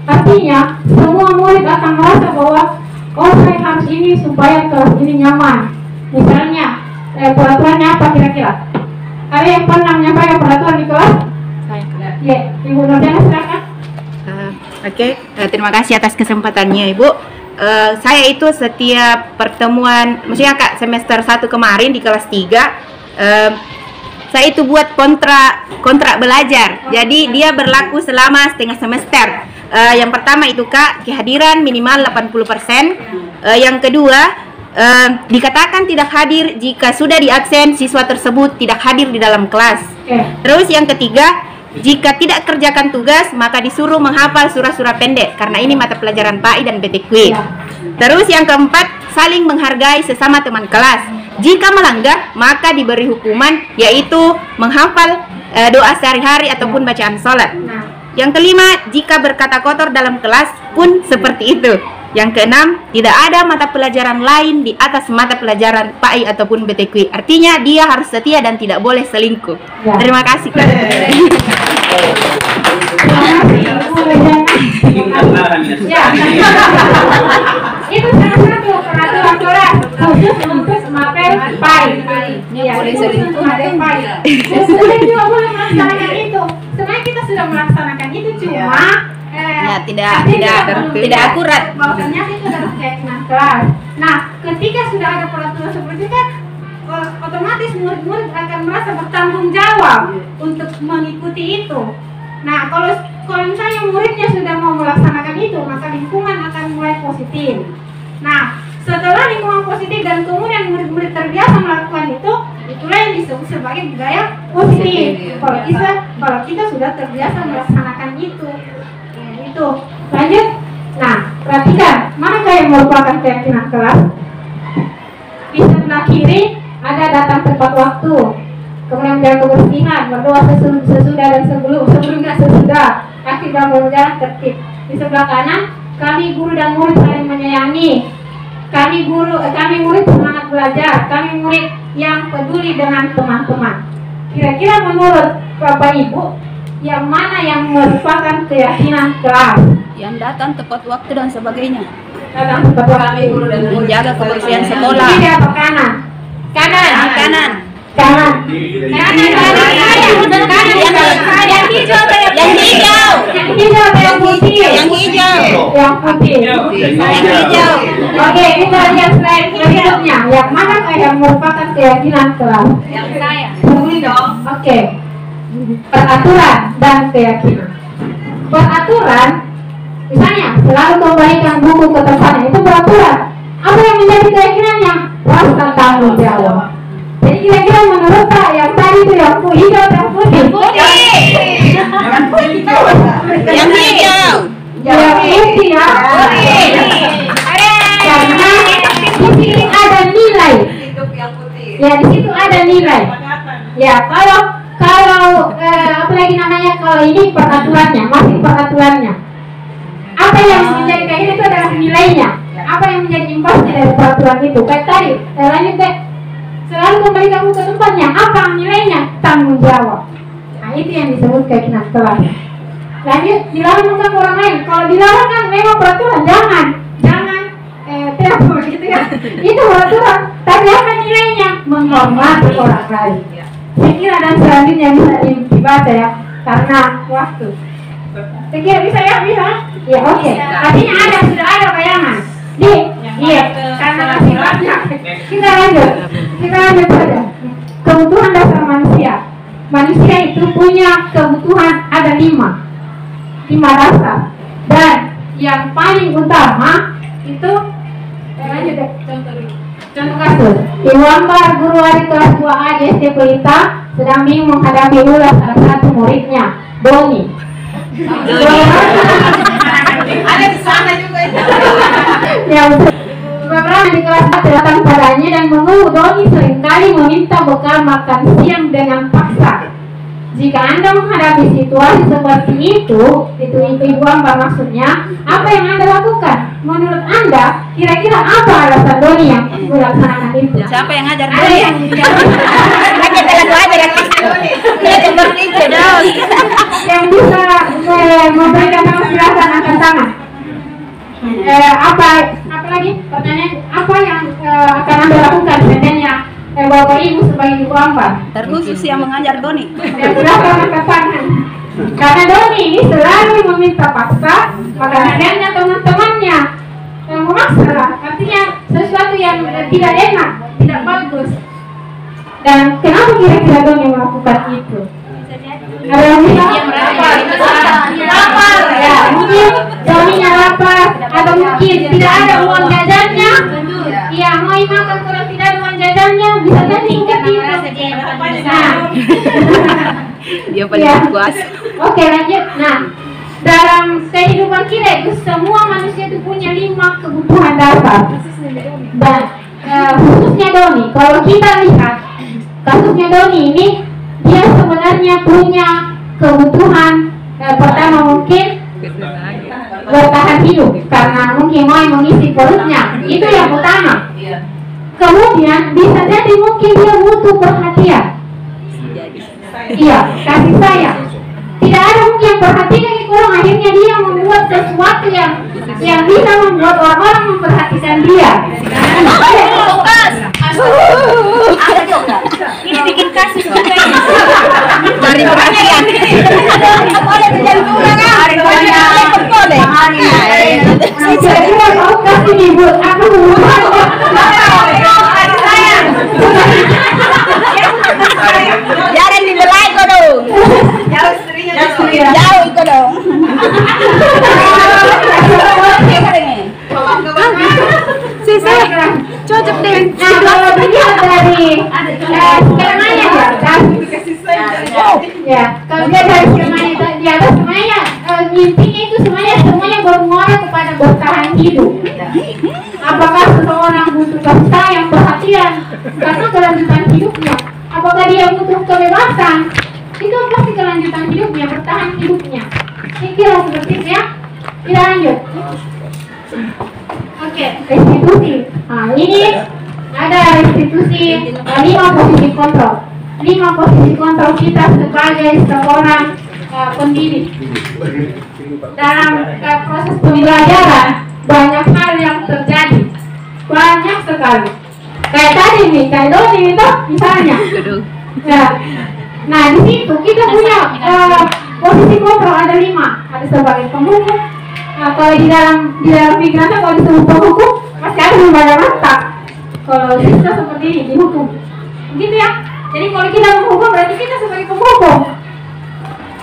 Artinya, semua murid akan merasa bahwa saya harus ini supaya kelas ini nyaman. Misalnya, peraturannya apa kira-kira? Ada yang pernah menyampaikan peraturan di kelas? Ya, Ibu Nurjana silakan. Oke, terima kasih atas kesempatannya Ibu. Saya itu setiap pertemuan, maksudnya Kak semester 1 kemarin di kelas 3, saya itu buat kontrak belajar. Jadi dia berlaku selama setengah semester. Yang pertama itu Kak, kehadiran minimal 80%. Yang kedua, dikatakan tidak hadir jika sudah diabsen siswa tersebut tidak hadir di dalam kelas. Terus yang ketiga, jika tidak kerjakan tugas maka disuruh menghafal surah-surah pendek karena ini mata pelajaran PAI dan BTQ. Terus yang keempat, saling menghargai sesama teman kelas. Jika melanggar maka diberi hukuman yaitu menghafal doa sehari-hari ataupun bacaan sholat. Yang kelima, jika berkata kotor dalam kelas pun seperti itu. Yang keenam, tidak ada mata pelajaran lain di atas mata pelajaran PAI ataupun BTQ. Artinya dia harus setia dan tidak boleh selingkuh. Terima kasih. Itu salah satu peraturan kelas khusus untuk mapel PAI. Boleh selingkuh. Sudah juga boleh melaksanakan itu. Sebenarnya kita sudah melaksanakan itu, cuma tidak akurat. Bahwasanya itu adalah keyakinan kelas. Nah, ketika sudah ada peraturan seperti itu, otomatis murid-murid akan merasa bertanggung jawab untuk mengikuti itu. Nah, kalau misalnya muridnya sudah mau melaksanakan itu, maka lingkungan akan mulai positif. Nah, setelah lingkungan positif dan kemudian murid-murid terbiasa melakukan itu, itulah yang disebut sebagai budaya positif. Kalau kita sudah terbiasa melaksanakan itu, ya, itu. Lanjut. Nah, perhatikan manakah yang merupakan keyakinan kelas. Di sebelah kiri ada datang tepat waktu, kemudian menjaga kebersihan, berdoa sesudah dan sebelumnya sesudah, aktif dan berjalan tertib. Di sebelah kanan, kami guru dan murid saling menyayangi. Kami murid semangat belajar. Kami murid yang peduli dengan teman-teman. Kira-kira menurut Bapak Ibu, yang mana yang merupakan keyakinan kelas? Yang datang tepat waktu dan sebagainya. Datang tepat waktu. Menjaga kebersihan sekolah. Kiri atau kanan? Kanan. Kanan. Kanan. Yang hijau atau yang hijau? Yang hijau atau yang putih? Yang hijau. Yang putih. Yang hijau. Oke, kita lihat slide berikutnya. Yang mana yang merupakan keyakinan kelas? Yang saya. Oke. Peraturan dan keyakinan. Peraturan, misalnya selalu kembalikan buku ke tempatnya, itu peraturan. Apa yang menjadi keyakinannya? Rasa tanggung jawab. Jadi kira-kira menurut Pak yang tadi itu yang hijau atau yang putih? Yang hijau. Yang putih ya. Karena di sini ada nilai. Ya, di situ ada nilai. Ya, kalau apalagi namanya, kalau ini peraturannya, masih peraturannya. Apa yang menjadi kayak ini itu adalah nilainya. Apa yang menjadi imbasnya dari peraturan itu? Kayak tadi, lanjut deh. Selalu kembali kamu ke tempatnya. Apa nilainya? Tanggung jawab. Nah, itu yang disebut keyakinan kelas. Lanjut, dilarang mengganggu orang lain. Kalau dilarang kan memang peraturan, jangan tidak begitu ya. Itu peraturan. Tapi apa nilainya? Menghormati orang lain. Saya kira dan selanjutnya bisa dibaca ya, karena waktu. Saya kira bisa ya, bisa? Ya, oke. Artinya sudah ada bayangan. Iya, karena masih banyak. Kita lanjut saja. Kebutuhan dasar manusia. Manusia itu punya kebutuhan ada 5 dasar. Dan yang paling utama itu, lanjut deh. Contoh kasus, Ibu Ambar, guru wali kelas 2A di SD Pelita, sedang bingung menghadapi ulas salah satu muridnya, Doni. Ada di sana juga itu. Ya, beberapa di kelas datang padanya dan mengeluh Doni seringkali meminta bekal makan siang dengan paksa. Jika Anda menghadapi situasi seperti itu Ibu Ambar maksudnya, apa yang Anda lakukan? Menurut Anda, kira-kira apa alasan Doni yang melaksanakan itu? Siapa yang ngajar Doni? Yang bisa memberikan penjelasan angkat tangan. Apa lagi? Pertanyaan, apa yang akan Anda lakukan seandainya Bapak Ibu sebagai Ibu Ambar? Terkhusus yang mengajar Doni. Yang silakan angkat tangan. Karena Doni ini selalu meminta paksa, maka adanya teman-temannya yang memaksa, artinya sesuatu yang tidak enak, tidak bagus. Dan kenapa kira-kira Doni melakukan itu? Ada yang bilang lapar, ya mungkin Doninya lapar, atau mungkin tidak ada uang jajannya. Iya, mau makan kalau tidak ada uang jajannya, bisa jadi gitu. Nah, Dia paling kuasa. Oke, lanjut. Nah, dalam kehidupan kita itu semua manusia itu punya 5 kebutuhan dasar. Dan khususnya Doni, kalau kita lihat kasusnya Doni ini, dia sebenarnya punya kebutuhan pertama mungkin bertahan hidup karena mungkin mau mengisi perutnya, itu yang utama. Kemudian bisa jadi mungkin dia butuh perhatian. Iya, kasih sayang. Tidak ada mungkin yang perhatikan kurang, akhirnya dia membuat sesuatu yang bisa membuat orang-orang memperhatikan dia. Ini bikin kasus juga ini. Dari perhatian. Boleh terjadi kurang. Boleh. Kira-kira mau kasih ibu, aku membuat Jangan dibelai kau dong. Jauh istrinya Jauh itu dong. Ya, kalau dia dari semuanya di atas semuanya mimpinya itu semuanya bermuara kepada bertahan hidup. Apakah seseorang butuh kasih sayang, perhatian karena kelanjutan hidupnya? Apakah dia butuh kebebasan? Itu pasti kelanjutan hidupnya, bertahan hidupnya. Ini kira seperti itu ya. Kita lanjut. Oke, restitusi. Nah, ini ada restitusi 5 posisi kontrol. 5 posisi kontrol kita sebagai seorang pendidik. Dalam proses pembelajaran banyak hal yang terjadi, banyak sekali. Kayak tadi nih, kayak Doni itu misalnya. Nah di situ kita punya posisi kontrol ada 5. Ada sebagai penghukum. Nah, kalau di dalam pikirannya kalau disebut penghukum masih ada lembaga mata. Kalau kita seperti ini dihukum, begitu ya. Jadi kalau kita menghukum berarti kita sebagai penghukum.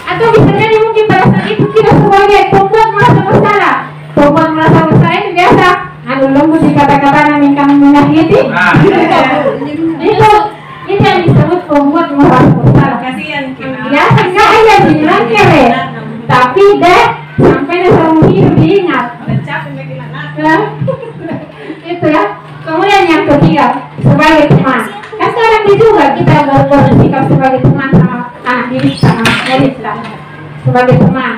Atau bisa jadi mungkin pada saat itu kita sebagai pembuat merasa bersalah. Pembuat merasa bersalah itu biasa. Aduh lembut di kata-kata yang menyakiti. Itu yang disebut pembuat merasa bersalah. Biasa nggak aja dibilang kere, tapi deh sampai dia selalu hidup diingat. Itu ya. Kemudian yang ketiga sebagai teman. Kan sekarang juga kita bersikap sebagai teman sama anak didik sama murid kita sebagai teman.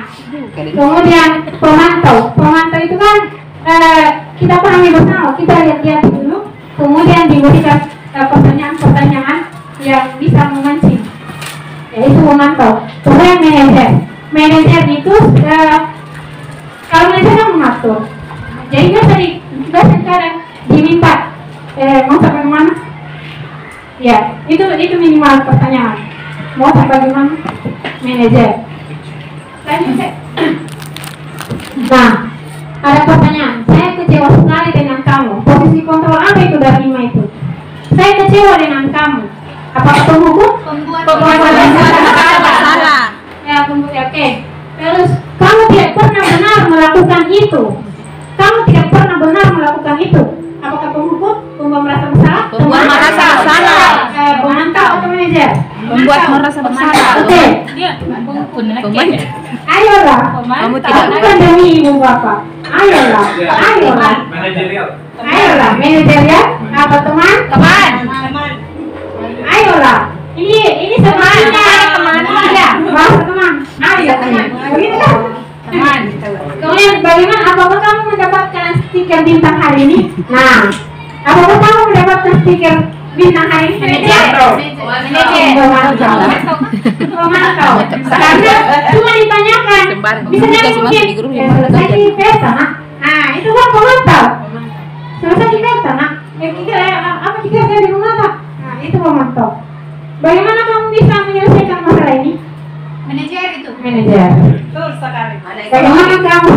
Kemudian pemantau itu kan kita pahami bersama, kita lihat dulu, kemudian diberikan pertanyaan-pertanyaan yang bisa memancing, yaitu memantau. Kemudian manajer itu kalau manajer kan mengatur, jadi biasa kadang diminta mau sampai mana? Ya, itu minimal pertanyaan. Mau sampai mana? Manajer. Nah, ada pertanyaan. Saya kecewa sekali dengan kamu. Posisi kontrol apa itu dari 5 itu? Saya kecewa dengan kamu. Apakah penghukum? Pembuat salah. Ya, pembuat. Oke. Terus kamu tidak pernah benar melakukan itu. Kamu tidak pernah benar melakukan itu. Apakah penghukum? Pembuat merasa bersalah? Pembuat merasa bersalah. Pemantau atau manajer? Membuat merasa bersalah. Oke. Ayolah. Kamu tidak bukan demi ibu bapak. Ayolah. Ayolah, manajerial apa teman? Ayolah. Ini semuanya teman. Ya, bahasa teman. Ayo teman. Begitu kan? Teman. Kemudian bagaimana? Apakah kamu mendapatkan stiker bintang hari ini? Nah, apakah kamu mendapatkan stiker bintang hari ini? Memantau. Karena cuma ditanyakan. Bisa jadi mungkin selesai di pesta. Nah, itu kan memantau. Selesai di pesta. Nah, apa kita di rumah tak? Nah, itu memantau. Bagaimana kamu bisa menyelesaikan masalah ini? Manajer itu. Manajer. Betul sekali. Bagaimana kamu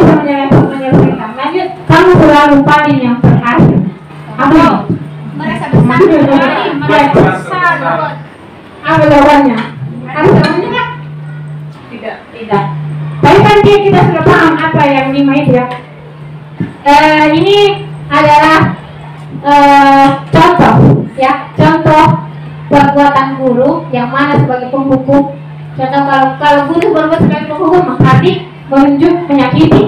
bisa menyelesaikan? Lanjut, kamu selalu paling yang terakhir. Apa? Merasa bersalah. Apa jawabannya? Ada jawabannya nggak? Tidak. Tapi kan kita sudah paham apa yang 5 itu ya. Ini adalah contoh perbuatan guru yang mana sebagai penghukum. Contoh kalau guru berbuat sebagai penghukum, menghardik, menunjuk, menyakiti.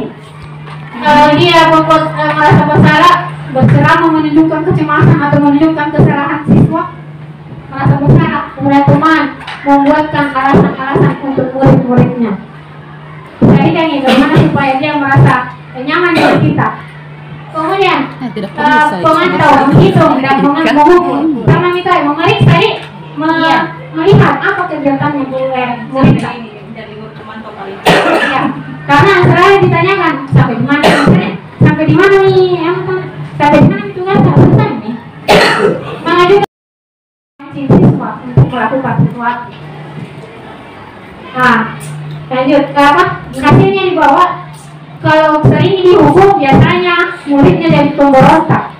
Dia membuat merasa bersalah, berceramah menunjukkan kecemasan atau menunjukkan kesalahan siswa, merasa bersalah. Kemudian teman membuatkan alasan-alasan untuk murid-muridnya. Jadi kan bagaimana supaya dia merasa nyaman dengan kita. Kemudian pemantau, menghitung dan menghukum. Karena kita memeriksa melihat apa kegiatannya murid ini. Ya, karena selalu ditanyakan sampai di mana nih, sampai di mana tugas selesai nih. Mengajukan siswa untuk melakukan sesuatu. Nah, lanjut hasilnya dibawa. Kalau sering dihukum biasanya muridnya jadi pemberontak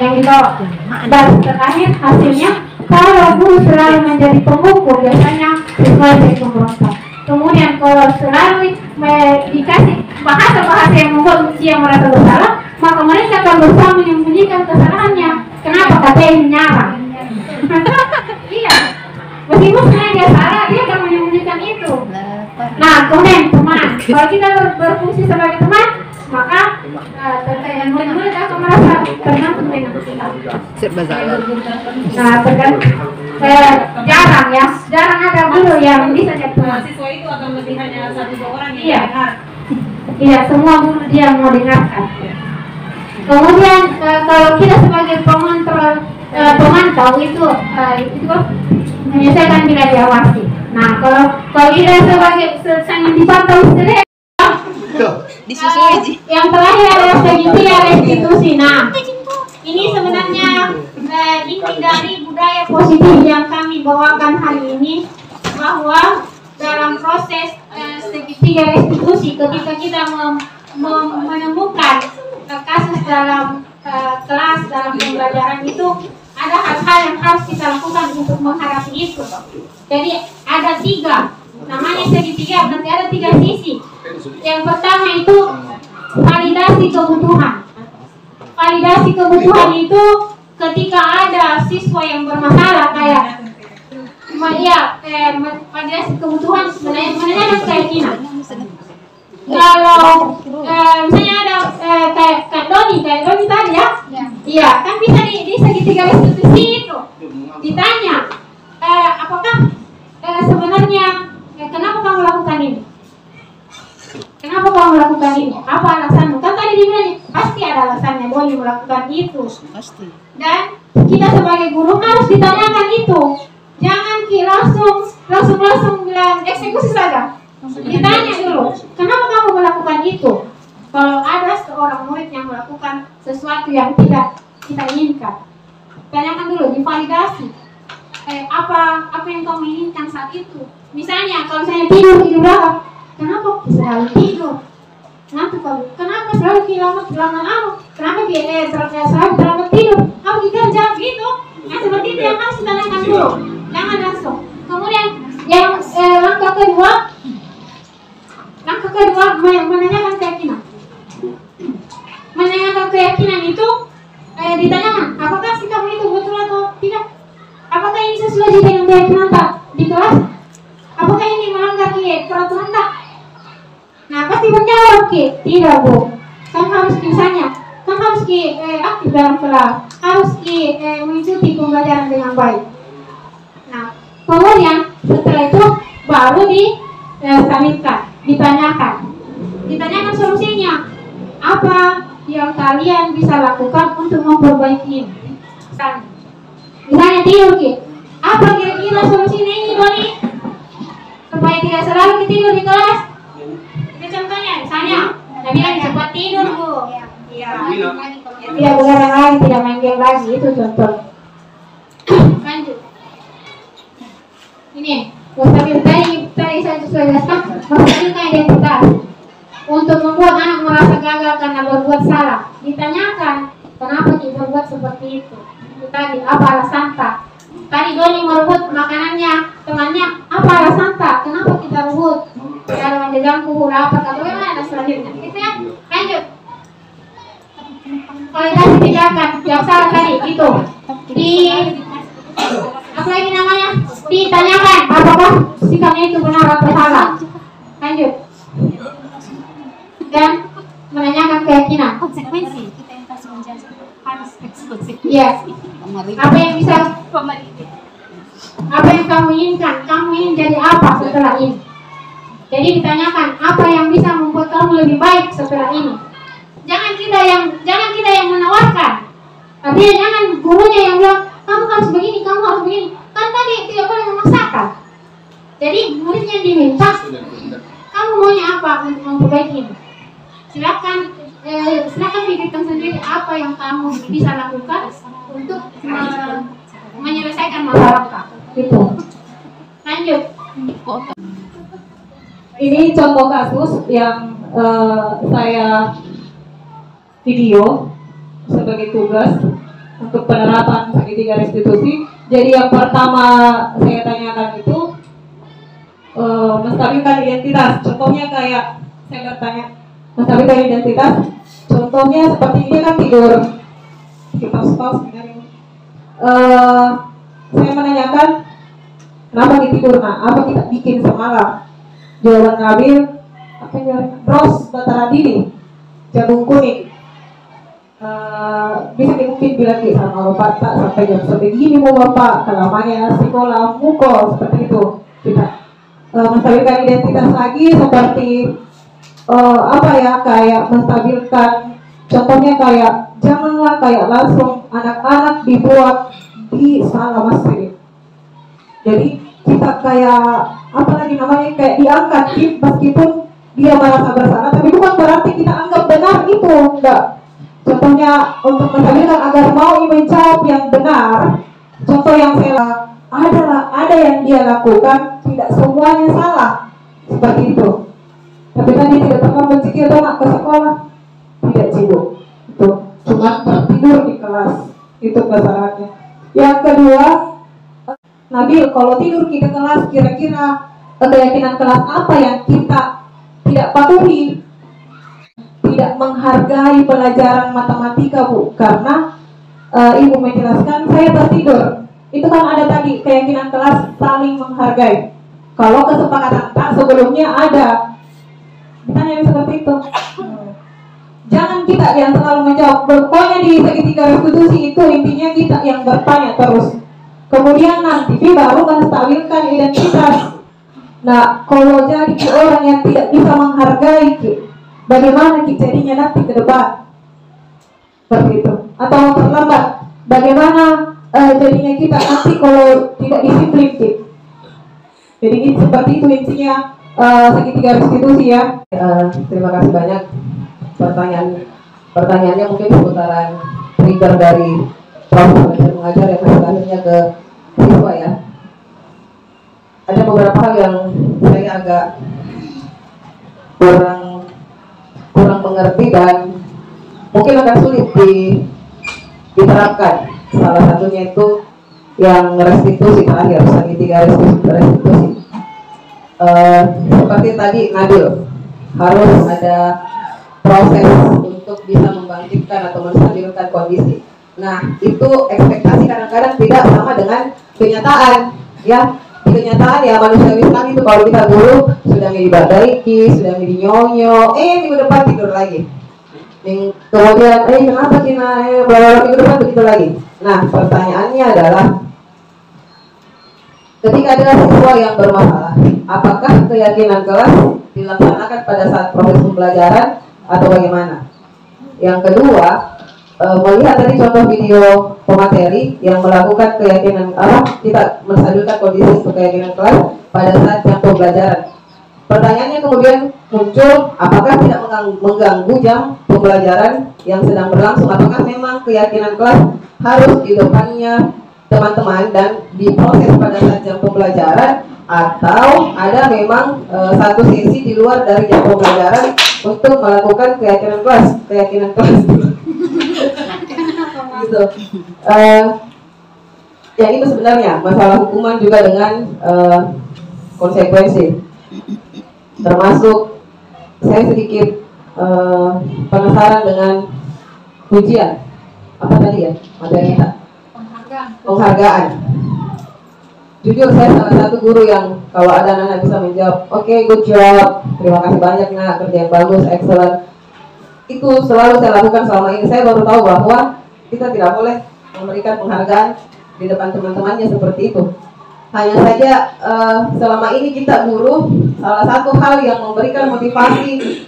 yang dibawa. Dan terakhir hasilnya kalau guru selalu menjadi penghukum biasanya siswa jadi pemberontak. Kemudian kalau selalu dikasih bahasa-bahasa yang membuat dia merasa bersalah, maka mereka akan berusaha menyembunyikan kesalahannya. Kenapa? Katanya menyerang. Iya. Nah, kemudian teman. Kalau kita berfungsi sebagai teman, maka murid-murid akan merasa tergantung dengan kita. Nah, jarang ada guru yang bisa jadi teman. Mahasiswa itu akan lebih hanya 1-2 orang yang Iya. dengar. Iya, semua guru dia mau dengarkan. Kemudian kalau kita sebagai pemantau itu menyelesaikan bila diawasi. Nah, kalau kita sebagai yang dipantau sendiri, yang terakhir adalah segitiga restitusi. Nah, ini sebenarnya inti dari budaya positif yang kami bawakan hari ini, bahwa dalam proses segitiga restitusi, ketika kita menemukan kasus dalam kelas, dalam pembelajaran itu, ada hal-hal yang harus kita lakukan untuk menghadapi itu. Jadi ada 3, namanya segitiga, berarti ada 3 sisi. Yang pertama itu validasi kebutuhan. Validasi kebutuhan itu ketika ada siswa yang bermasalah, kayak validasi kebutuhan menanyakan keyakinan. Kalau misalnya ada kayak Doni tadi ya, iya kan bisa di segitiga restitusi itu ditanya, apakah sebenarnya kenapa kamu lakukan ini? Kenapa kamu melakukan ini? Apa alasanmu? Kan tadi dibilang pasti ada alasannya Doni melakukan itu. Pasti. Dan kita sebagai guru harus ditanyakan itu. Jangan langsung bilang eksekusi saja. Ditanya dulu, kenapa kamu melakukan itu? Kalau ada seorang murid yang melakukan sesuatu yang tidak kita inginkan, tanyakan dulu, divalidasi. Apa yang kamu inginkan saat itu? Misalnya, kalau saya tidur berapa? Kenapa selalu tidur? Kenapa selalu kehilangan anu? Kenapa selalu terlambat tidur? Apa kita jawab gitu? Yang seperti itu yang harus ditanyakan dulu. Jangan langsung. Kemudian yang langkah kedua menanyakan keyakinan. Menanyakan keyakinan itu ditanyakan, apakah sikap itu betul atau tidak? Apakah ini sesuai dengan keyakinan tak di kelas? Apakah ini melanggar peraturan tak? Nah, pasti menjawab tidak Bu. Kan harus misalnya, kan harus aktif dalam kelas, harus mengikuti pembelajaran dengan baik. Nah, kemudian setelah itu baru ditanyakan solusinya. Apa yang kalian bisa lakukan untuk memperbaiki ini? Misalnya tidur apa kira-kira solusinya ini Doni? Supaya tidak selalu tidur di kelas. Ini contohnya, misalnya bilang cepat tidur Bu. Iya. Tidak begadang lagi, tidak main game lagi, itu contoh. Lanjut. Ini, tadi saya sudah jelaskan, menghasilkan identitas. Untuk membuat anak merasa gagal karena berbuat salah, ditanyakan kenapa kita berbuat seperti itu. Tadi apa alasan tak? Tadi Doni merebut makanannya temannya, apa alasan tak? Kenapa kita rebut? Kalau menjejangku rapat atau bagaimana selanjutnya? Gitu ya. Lanjut. Kualitas tindakan yang salah tadi itu apa lagi namanya? Ditanyakan apakah sikapnya itu benar atau salah. Lanjut. Dan menanyakan keyakinan. Konsekuensi kita yang harus menjadi harus eksekusi. Iya. Apa yang kamu inginkan? Kamu ingin jadi apa setelah ini? Jadi ditanyakan apa yang bisa membuat kamu lebih baik setelah ini. Jangan kita yang menawarkan. Artinya jangan gurunya yang bilang kamu harus begini, kamu harus begini. Kan tadi tidak boleh memaksakan. Jadi muridnya diminta, kamu maunya apa untuk memperbaiki ini? Silakan pikirkan sendiri apa yang kamu bisa lakukan untuk menyelesaikan masalah. Gitu. Lanjut. Ini contoh kasus yang saya video sebagai tugas untuk penerapan segitiga restitusi. Jadi yang pertama saya tanyakan itu menstabilkan identitas. Contohnya kayak saya bertanya menstabilkan identitas. Contohnya seperti ini kan tidur paus-paus. Saya menanyakan kenapa tidur, apa kita bikin semalam. jawaban Nabil apa ya, Bros Batara Dini Jagung Kuning. Bisa mungkin bilang sama bapak tak sampai jam segini mau bapak kelamannya sekolah mukul seperti itu. Kita menstabilkan identitas lagi seperti apa ya, kayak menstabilkan, contohnya kayak janganlah kayak langsung anak-anak dibuat di salah masjid. Jadi kita kayak apa lagi namanya, kayak diangkat meskipun dia merasa bersalah, tapi bukan berarti kita anggap benar itu, enggak. Contohnya untuk menstabilkan agar mau menjawab yang benar, contoh yang saya ada yang dia lakukan tidak semuanya salah seperti itu. Tapi tadi tidak pernah mencegah anak ke sekolah, tidak cibuk, itu cuma tertidur di kelas, itu kesalahannya. Yang kedua, Nabil, kalau tidur di kelas kira-kira keyakinan kelas apa yang kita tidak patuhi? Tidak menghargai pelajaran matematika, Bu, karena Ibu menjelaskan saya tertidur. Itu kan ada tadi keyakinan kelas saling menghargai. Kalau kesepakatan tak sebelumnya ada, ditanya seperti itu. Jangan kita yang selalu menjawab. Pokoknya di segitiga restitusi itu intinya kita yang bertanya terus. Kemudian nanti baru menstabilkan identitas. Nah, kalau jadi orang yang tidak bisa menghargai, bagaimana jadinya nanti ke depan? Seperti itu. Atau terlambat, bagaimana jadinya kita nanti kalau tidak disiplin? Jadi seperti itu intinya segitiga restitusi ya. Terima kasih banyak. Pertanyaannya mungkin seputaran trigger dari proses mengajar yang akhirnya ke siswa ya. Ada beberapa hal yang saya agak kurang mengerti dan mungkin agak sulit diterapkan. Salah satunya itu yang restitusi terakhir, segitiga restitusi. Seperti tadi Nabil, harus ada proses untuk bisa membangkitkan atau menstabilkan kondisi. Nah, itu ekspektasi kadang-kadang tidak sama dengan kenyataan, ya. Di kenyataan ya manusiawi sekali itu kalau kita guru sudah diperbaiki, sudah dinyonyo, minggu depan tidur lagi. Kemudian, kenapa Cina, minggu depan begitu lagi. Nah, pertanyaannya adalah, ketika ada siswa yang bermasalah, apakah keyakinan kelas dilaksanakan pada saat proses pembelajaran atau bagaimana? Yang kedua, melihat tadi contoh video pemateri yang melakukan keyakinan kita menstabilkan kondisi untuk keyakinan kelas pada saat jam pembelajaran. Pertanyaannya kemudian muncul, apakah tidak mengganggu jam pembelajaran yang sedang berlangsung? Apakah memang keyakinan kelas harus di depannya teman-teman dan diproses pada saat jam pembelajaran, atau ada memang satu sesi di luar dari jam pembelajaran untuk melakukan keyakinan kelas gitu. Ya itu sebenarnya masalah hukuman juga dengan konsekuensi. Termasuk saya sedikit penasaran dengan ujian apa tadi ya materinya, penghargaan. Jujur saya salah satu guru yang kalau ada anak-anak bisa menjawab, oke, good job, terima kasih banyak nak, kerja yang bagus, excellent. Itu selalu saya lakukan selama ini. Saya baru tahu bahwa kita tidak boleh memberikan penghargaan di depan teman-temannya seperti itu. Hanya saja selama ini kita guru, salah satu hal yang memberikan motivasi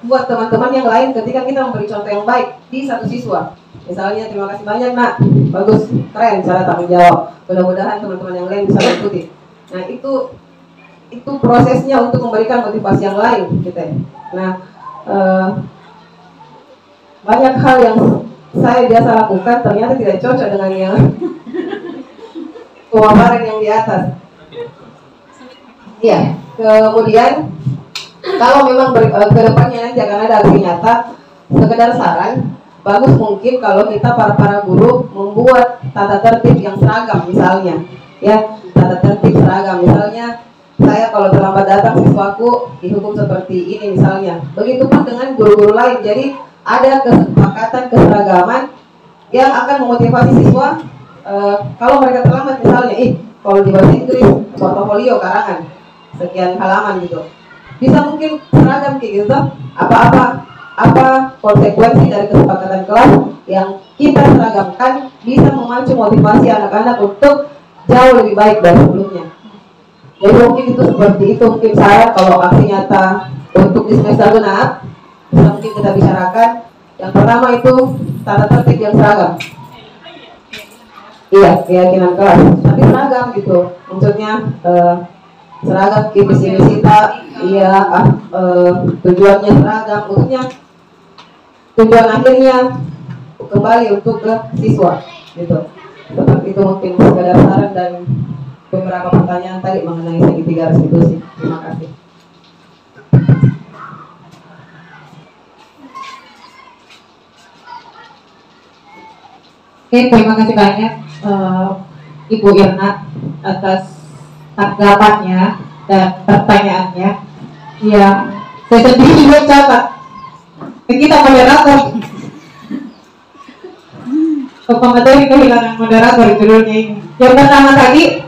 buat teman-teman yang lain ketika kita memberi contoh yang baik di satu siswa. Misalnya, terima kasih banyak nak, bagus, keren cara tanggung jawab. Mudah-mudahan teman-teman yang lain bisa mengikuti. Nah itu prosesnya untuk memberikan motivasi yang lain gitu ya. Nah banyak hal yang saya biasa lakukan ternyata tidak cocok dengan yang pemaparan yang di atas. Iya, kemudian kalau memang ke depannya nanti akan ada aksi nyata, sekedar saran, bagus mungkin kalau kita para guru membuat tata tertib yang seragam misalnya, ya, tata tertib seragam misalnya. Saya kalau terlambat datang siswaku dihukum seperti ini misalnya. Begitupun dengan guru-guru lain. Jadi ada kesepakatan keseragaman yang akan memotivasi siswa. Kalau mereka terlambat misalnya, kalau di bahasa Inggris portofolio karangan, sekian halaman gitu. Bisa mungkin seragam kayak gitu. Apa konsekuensi dari kesepakatan kelas yang kita seragamkan bisa memacu motivasi anak-anak untuk jauh lebih baik dari sebelumnya. Jadi mungkin itu seperti itu, mungkin saya kalau aksi nyata untuk di semester genap bisa mungkin kita bicarakan. Yang pertama itu tata tertib yang seragam. Iya, keyakinan kelas, tapi seragam gitu. Maksudnya seragam visi kita, iya, tujuannya seragam, maksudnya tujuan akhirnya kembali untuk ke siswa gitu. Seperti itu mungkin sekadar saran dan beberapa pertanyaan tadi mengenai segitiga restitusi. Terima kasih. Oke, terima kasih banyak Ibu Irna atas tanggapannya dan pertanyaannya. Iya, saya sendiri juga catat. Kita moderator. Materi kehilangan moderator judulnya ini. Yang pertama tadi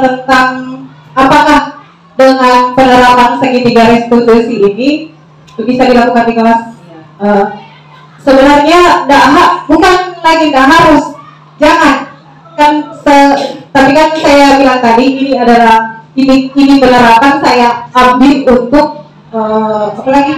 tentang apakah dengan penerapan segitiga restitusi ini bisa dilakukan di kelas. Sebenarnya bukan lagi tidak harus, jangan kan. Tapi kan saya bilang tadi ini adalah ini penerapan saya ambil untuk apa lagi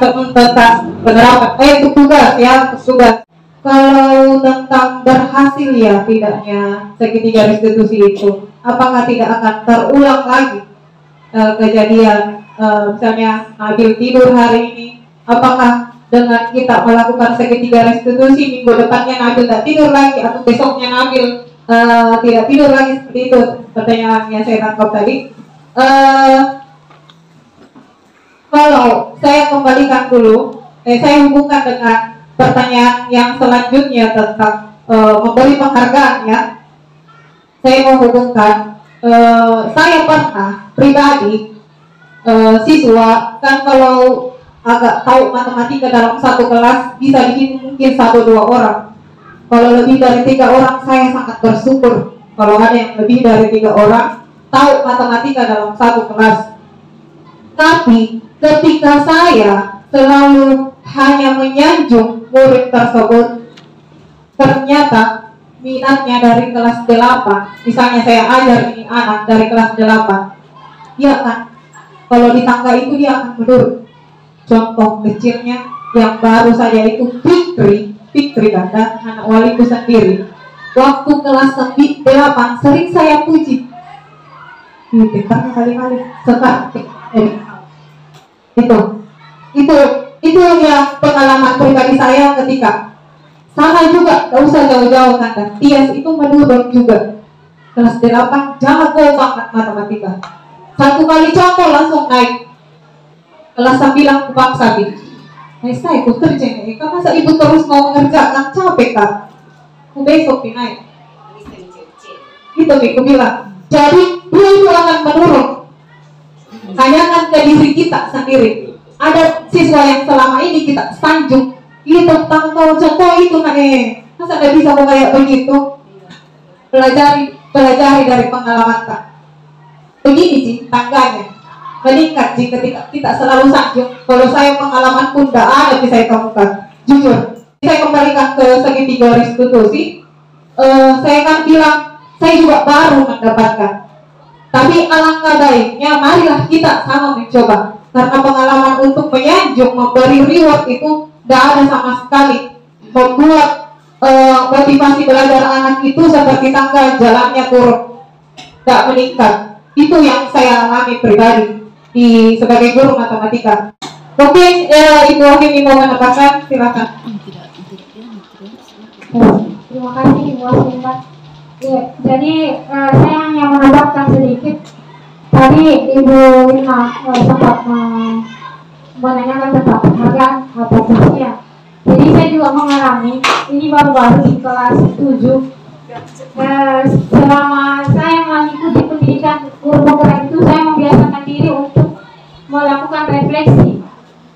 tentang penerapan untuk tugas ya, tugas. Kalau tentang berhasil ya tidaknya segitiga restitusi itu, apakah tidak akan terulang lagi kejadian misalnya Nabil tidur hari ini, apakah dengan kita melakukan segitiga restitusi minggu depannya Nabil tidak tidur lagi atau besoknya Nabil tidak tidur lagi, seperti itu pertanyaan yang saya tangkap tadi. Kalau saya kembalikan dulu, saya hubungkan dengan pertanyaan yang selanjutnya tentang memberi penghargaan ya. Saya mau hubungkan, saya pernah pribadi siswa kan kalau agak tahu matematika dalam satu kelas bisa dihitung mungkin 1-2 orang. Kalau lebih dari 3 orang saya sangat bersyukur kalau ada yang lebih dari 3 orang tahu matematika dalam satu kelas. Tapi ketika saya selalu hanya menyanjung murid tersebut, ternyata minatnya dari kelas 8, misalnya saya ajar ini anak dari kelas 8, dia kan kalau di tangga itu dia akan menurun. Contoh kecilnya yang baru saja itu Fikri dan anak waliku sendiri. Waktu kelas 8 sering saya puji. Pintarnya kali-kali sekali. Itu yang pengalaman pribadi saya ketika sama juga, gak usah jauh-jauh kan. Tias itu menurun juga. Kelas 8 jago banget matematika. Satu kali contoh langsung naik. Kelas 9 aku paksa gitu. Saya ikut kerja nih, kan masa ibu terus mau mengerjakan, capek kan? Aku besok naik. Gitu aku bilang. Jadi dia itu akan menurun. Tanyakan ke diri kita sendiri. Ada siswa yang selama ini kita sanjung, itu contoh itu masa nggak bisa mau kayak begitu? Pelajari dari pengalaman tak. Begini sih tangganya. Meningkat jika kita selalu sanjung. Kalau saya pengalaman pun tidak ada bisa saya temukan. Jujur, saya kembalikan ke segitiga restitusi. Saya kan bilang saya juga baru mendapatkan. Tapi alangkah baiknya marilah kita sama mencoba. Karena pengalaman untuk menyanjung, memberi reward itu tidak ada sama sekali. Membuat motivasi belajar anak itu seperti tangga jalannya turun, tidak meningkat. Itu yang saya alami pribadi sebagai guru matematika. Mungkin Ibu Hakim mau menambahkan, silakan. Terima kasih Ibu Hakim. Ya, jadi saya hanya menambahkan sedikit. Tadi Ibu Irna sempat menanyakan tentang penghargaan atau usia. Jadi saya juga mengalami ini baru-baru di kelas 7. Selama saya mengikuti pendidikan guru penggerak itu, saya membiasakan diri untuk melakukan refleksi.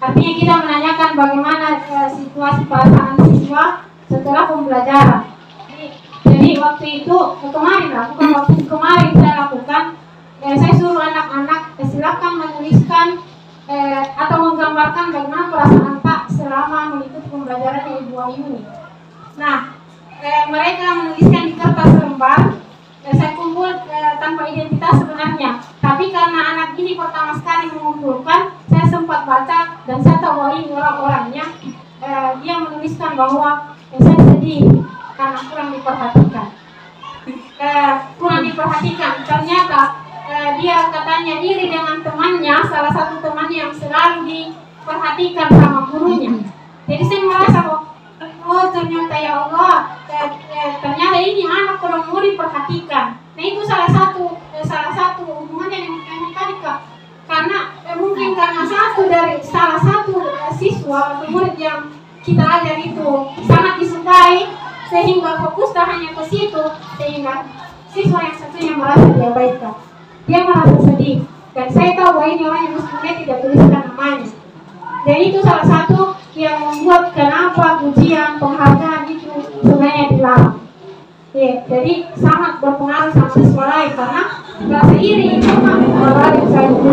Artinya kita menanyakan bagaimana situasi perasaan siswa setelah pembelajaran. Jadi waktu itu kemarin saya lakukan saya suruh anak-anak silakan menuliskan atau menggambarkan bagaimana perasaan Pak selama mengikuti pembelajaran Ibu Ayu ini. Nah, mereka menuliskan di kertas lembar. Saya kumpul tanpa identitas sebenarnya. Tapi karena anak ini pertama sekali mengumpulkan, saya sempat baca dan saya tahu bahwa ini orang-orangnya. Dia menuliskan bahwa saya sedih karena kurang diperhatikan. Ternyata dia katanya iri dengan temannya, salah satu temannya yang selalu diperhatikan sama gurunya. Jadi saya merasa oh ternyata ya Allah, ternyata ini anak kurang mau diperhatikan. Nah itu salah satu hubungannya dengan tadi Kak. Karena mungkin karena salah satu siswa atau murid yang kita ajar itu sangat disukai, sehingga fokus hanya ke situ, sehingga siswa yang satunya merasa diabaikan. Dia merasa sedih, dan saya tahu bahwa ini orangnya mestinya tidak tuliskan namanya. Dan itu salah satu yang membuat kenapa ujian penghargaan itu sebenarnya dilarang. Ya, jadi sangat berpengaruh sama siswa lain karena rasa iri itu memang ada yang saya itu.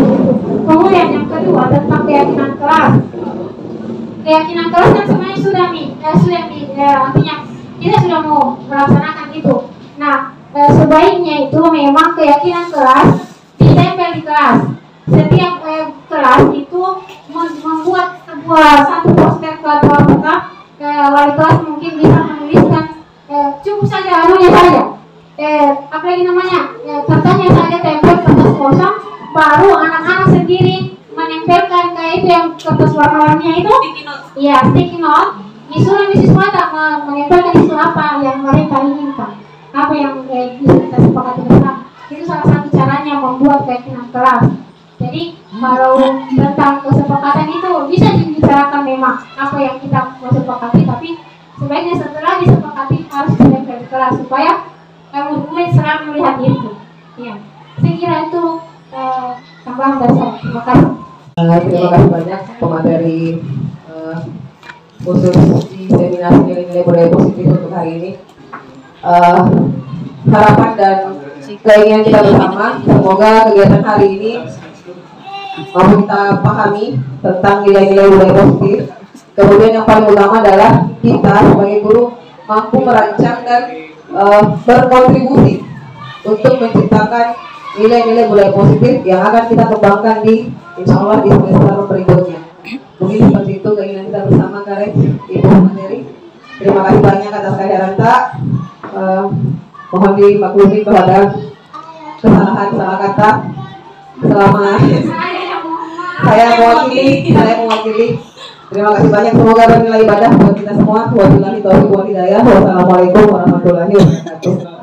Kemudian yang kedua tentang keyakinan kelas. Keyakinan kelas kan sebenarnya artinya kita sudah mau melaksanakan itu. Nah, sebaiknya itu memang keyakinan kelas ditempel di kelas. Setiap kelas itu membuat satu poster atau apakah wali kelas mungkin bisa menuliskan cukup saja anunya saja. Apalagi namanya kertasnya saja tempel kertas kosong, baru anak-anak sendiri menempelkan kayak itu yang kertas warna-warninya itu. Iya, sticky note. Disuruh siswa menempelkan isu apa yang mereka inginkan, apa yang bisa kita sepakati bersama. Itu salah satu caranya membuat keyakinan kelas. Jadi kalau tentang kesepakatan itu bisa dibicarakan memang apa yang kita mau sepakati, tapi sebaiknya setelah disepakati harus ditempel di kelas supaya murid selalu melihat itu. Ya, saya kira itu tambahan dari saya. Terima kasih. Terima kasih banyak pemateri khusus di seminar nilai-nilai budaya positif untuk hari ini. Harapan dan keinginan kita bersama, semoga kegiatan hari ini mampu kita pahami tentang nilai-nilai budaya positif. Kemudian yang paling utama adalah kita sebagai guru mampu merancang dan berkontribusi untuk menciptakan nilai-nilai budaya positif yang akan kita kembangkan di insya Allah di semester berikutnya. Mungkin seperti itu keinginan kita bersama, Karet, Ibu materi. Terima kasih banyak atas kehadiran Tak. Mohon dimaklumi kepada kesalahan salah kata selama saya mewakili. Terima kasih banyak, semoga bernilai ibadah buat kita semua. Wabillahi taufiq wal hidayah. Wassalamualaikum warahmatullahi wabarakatuh.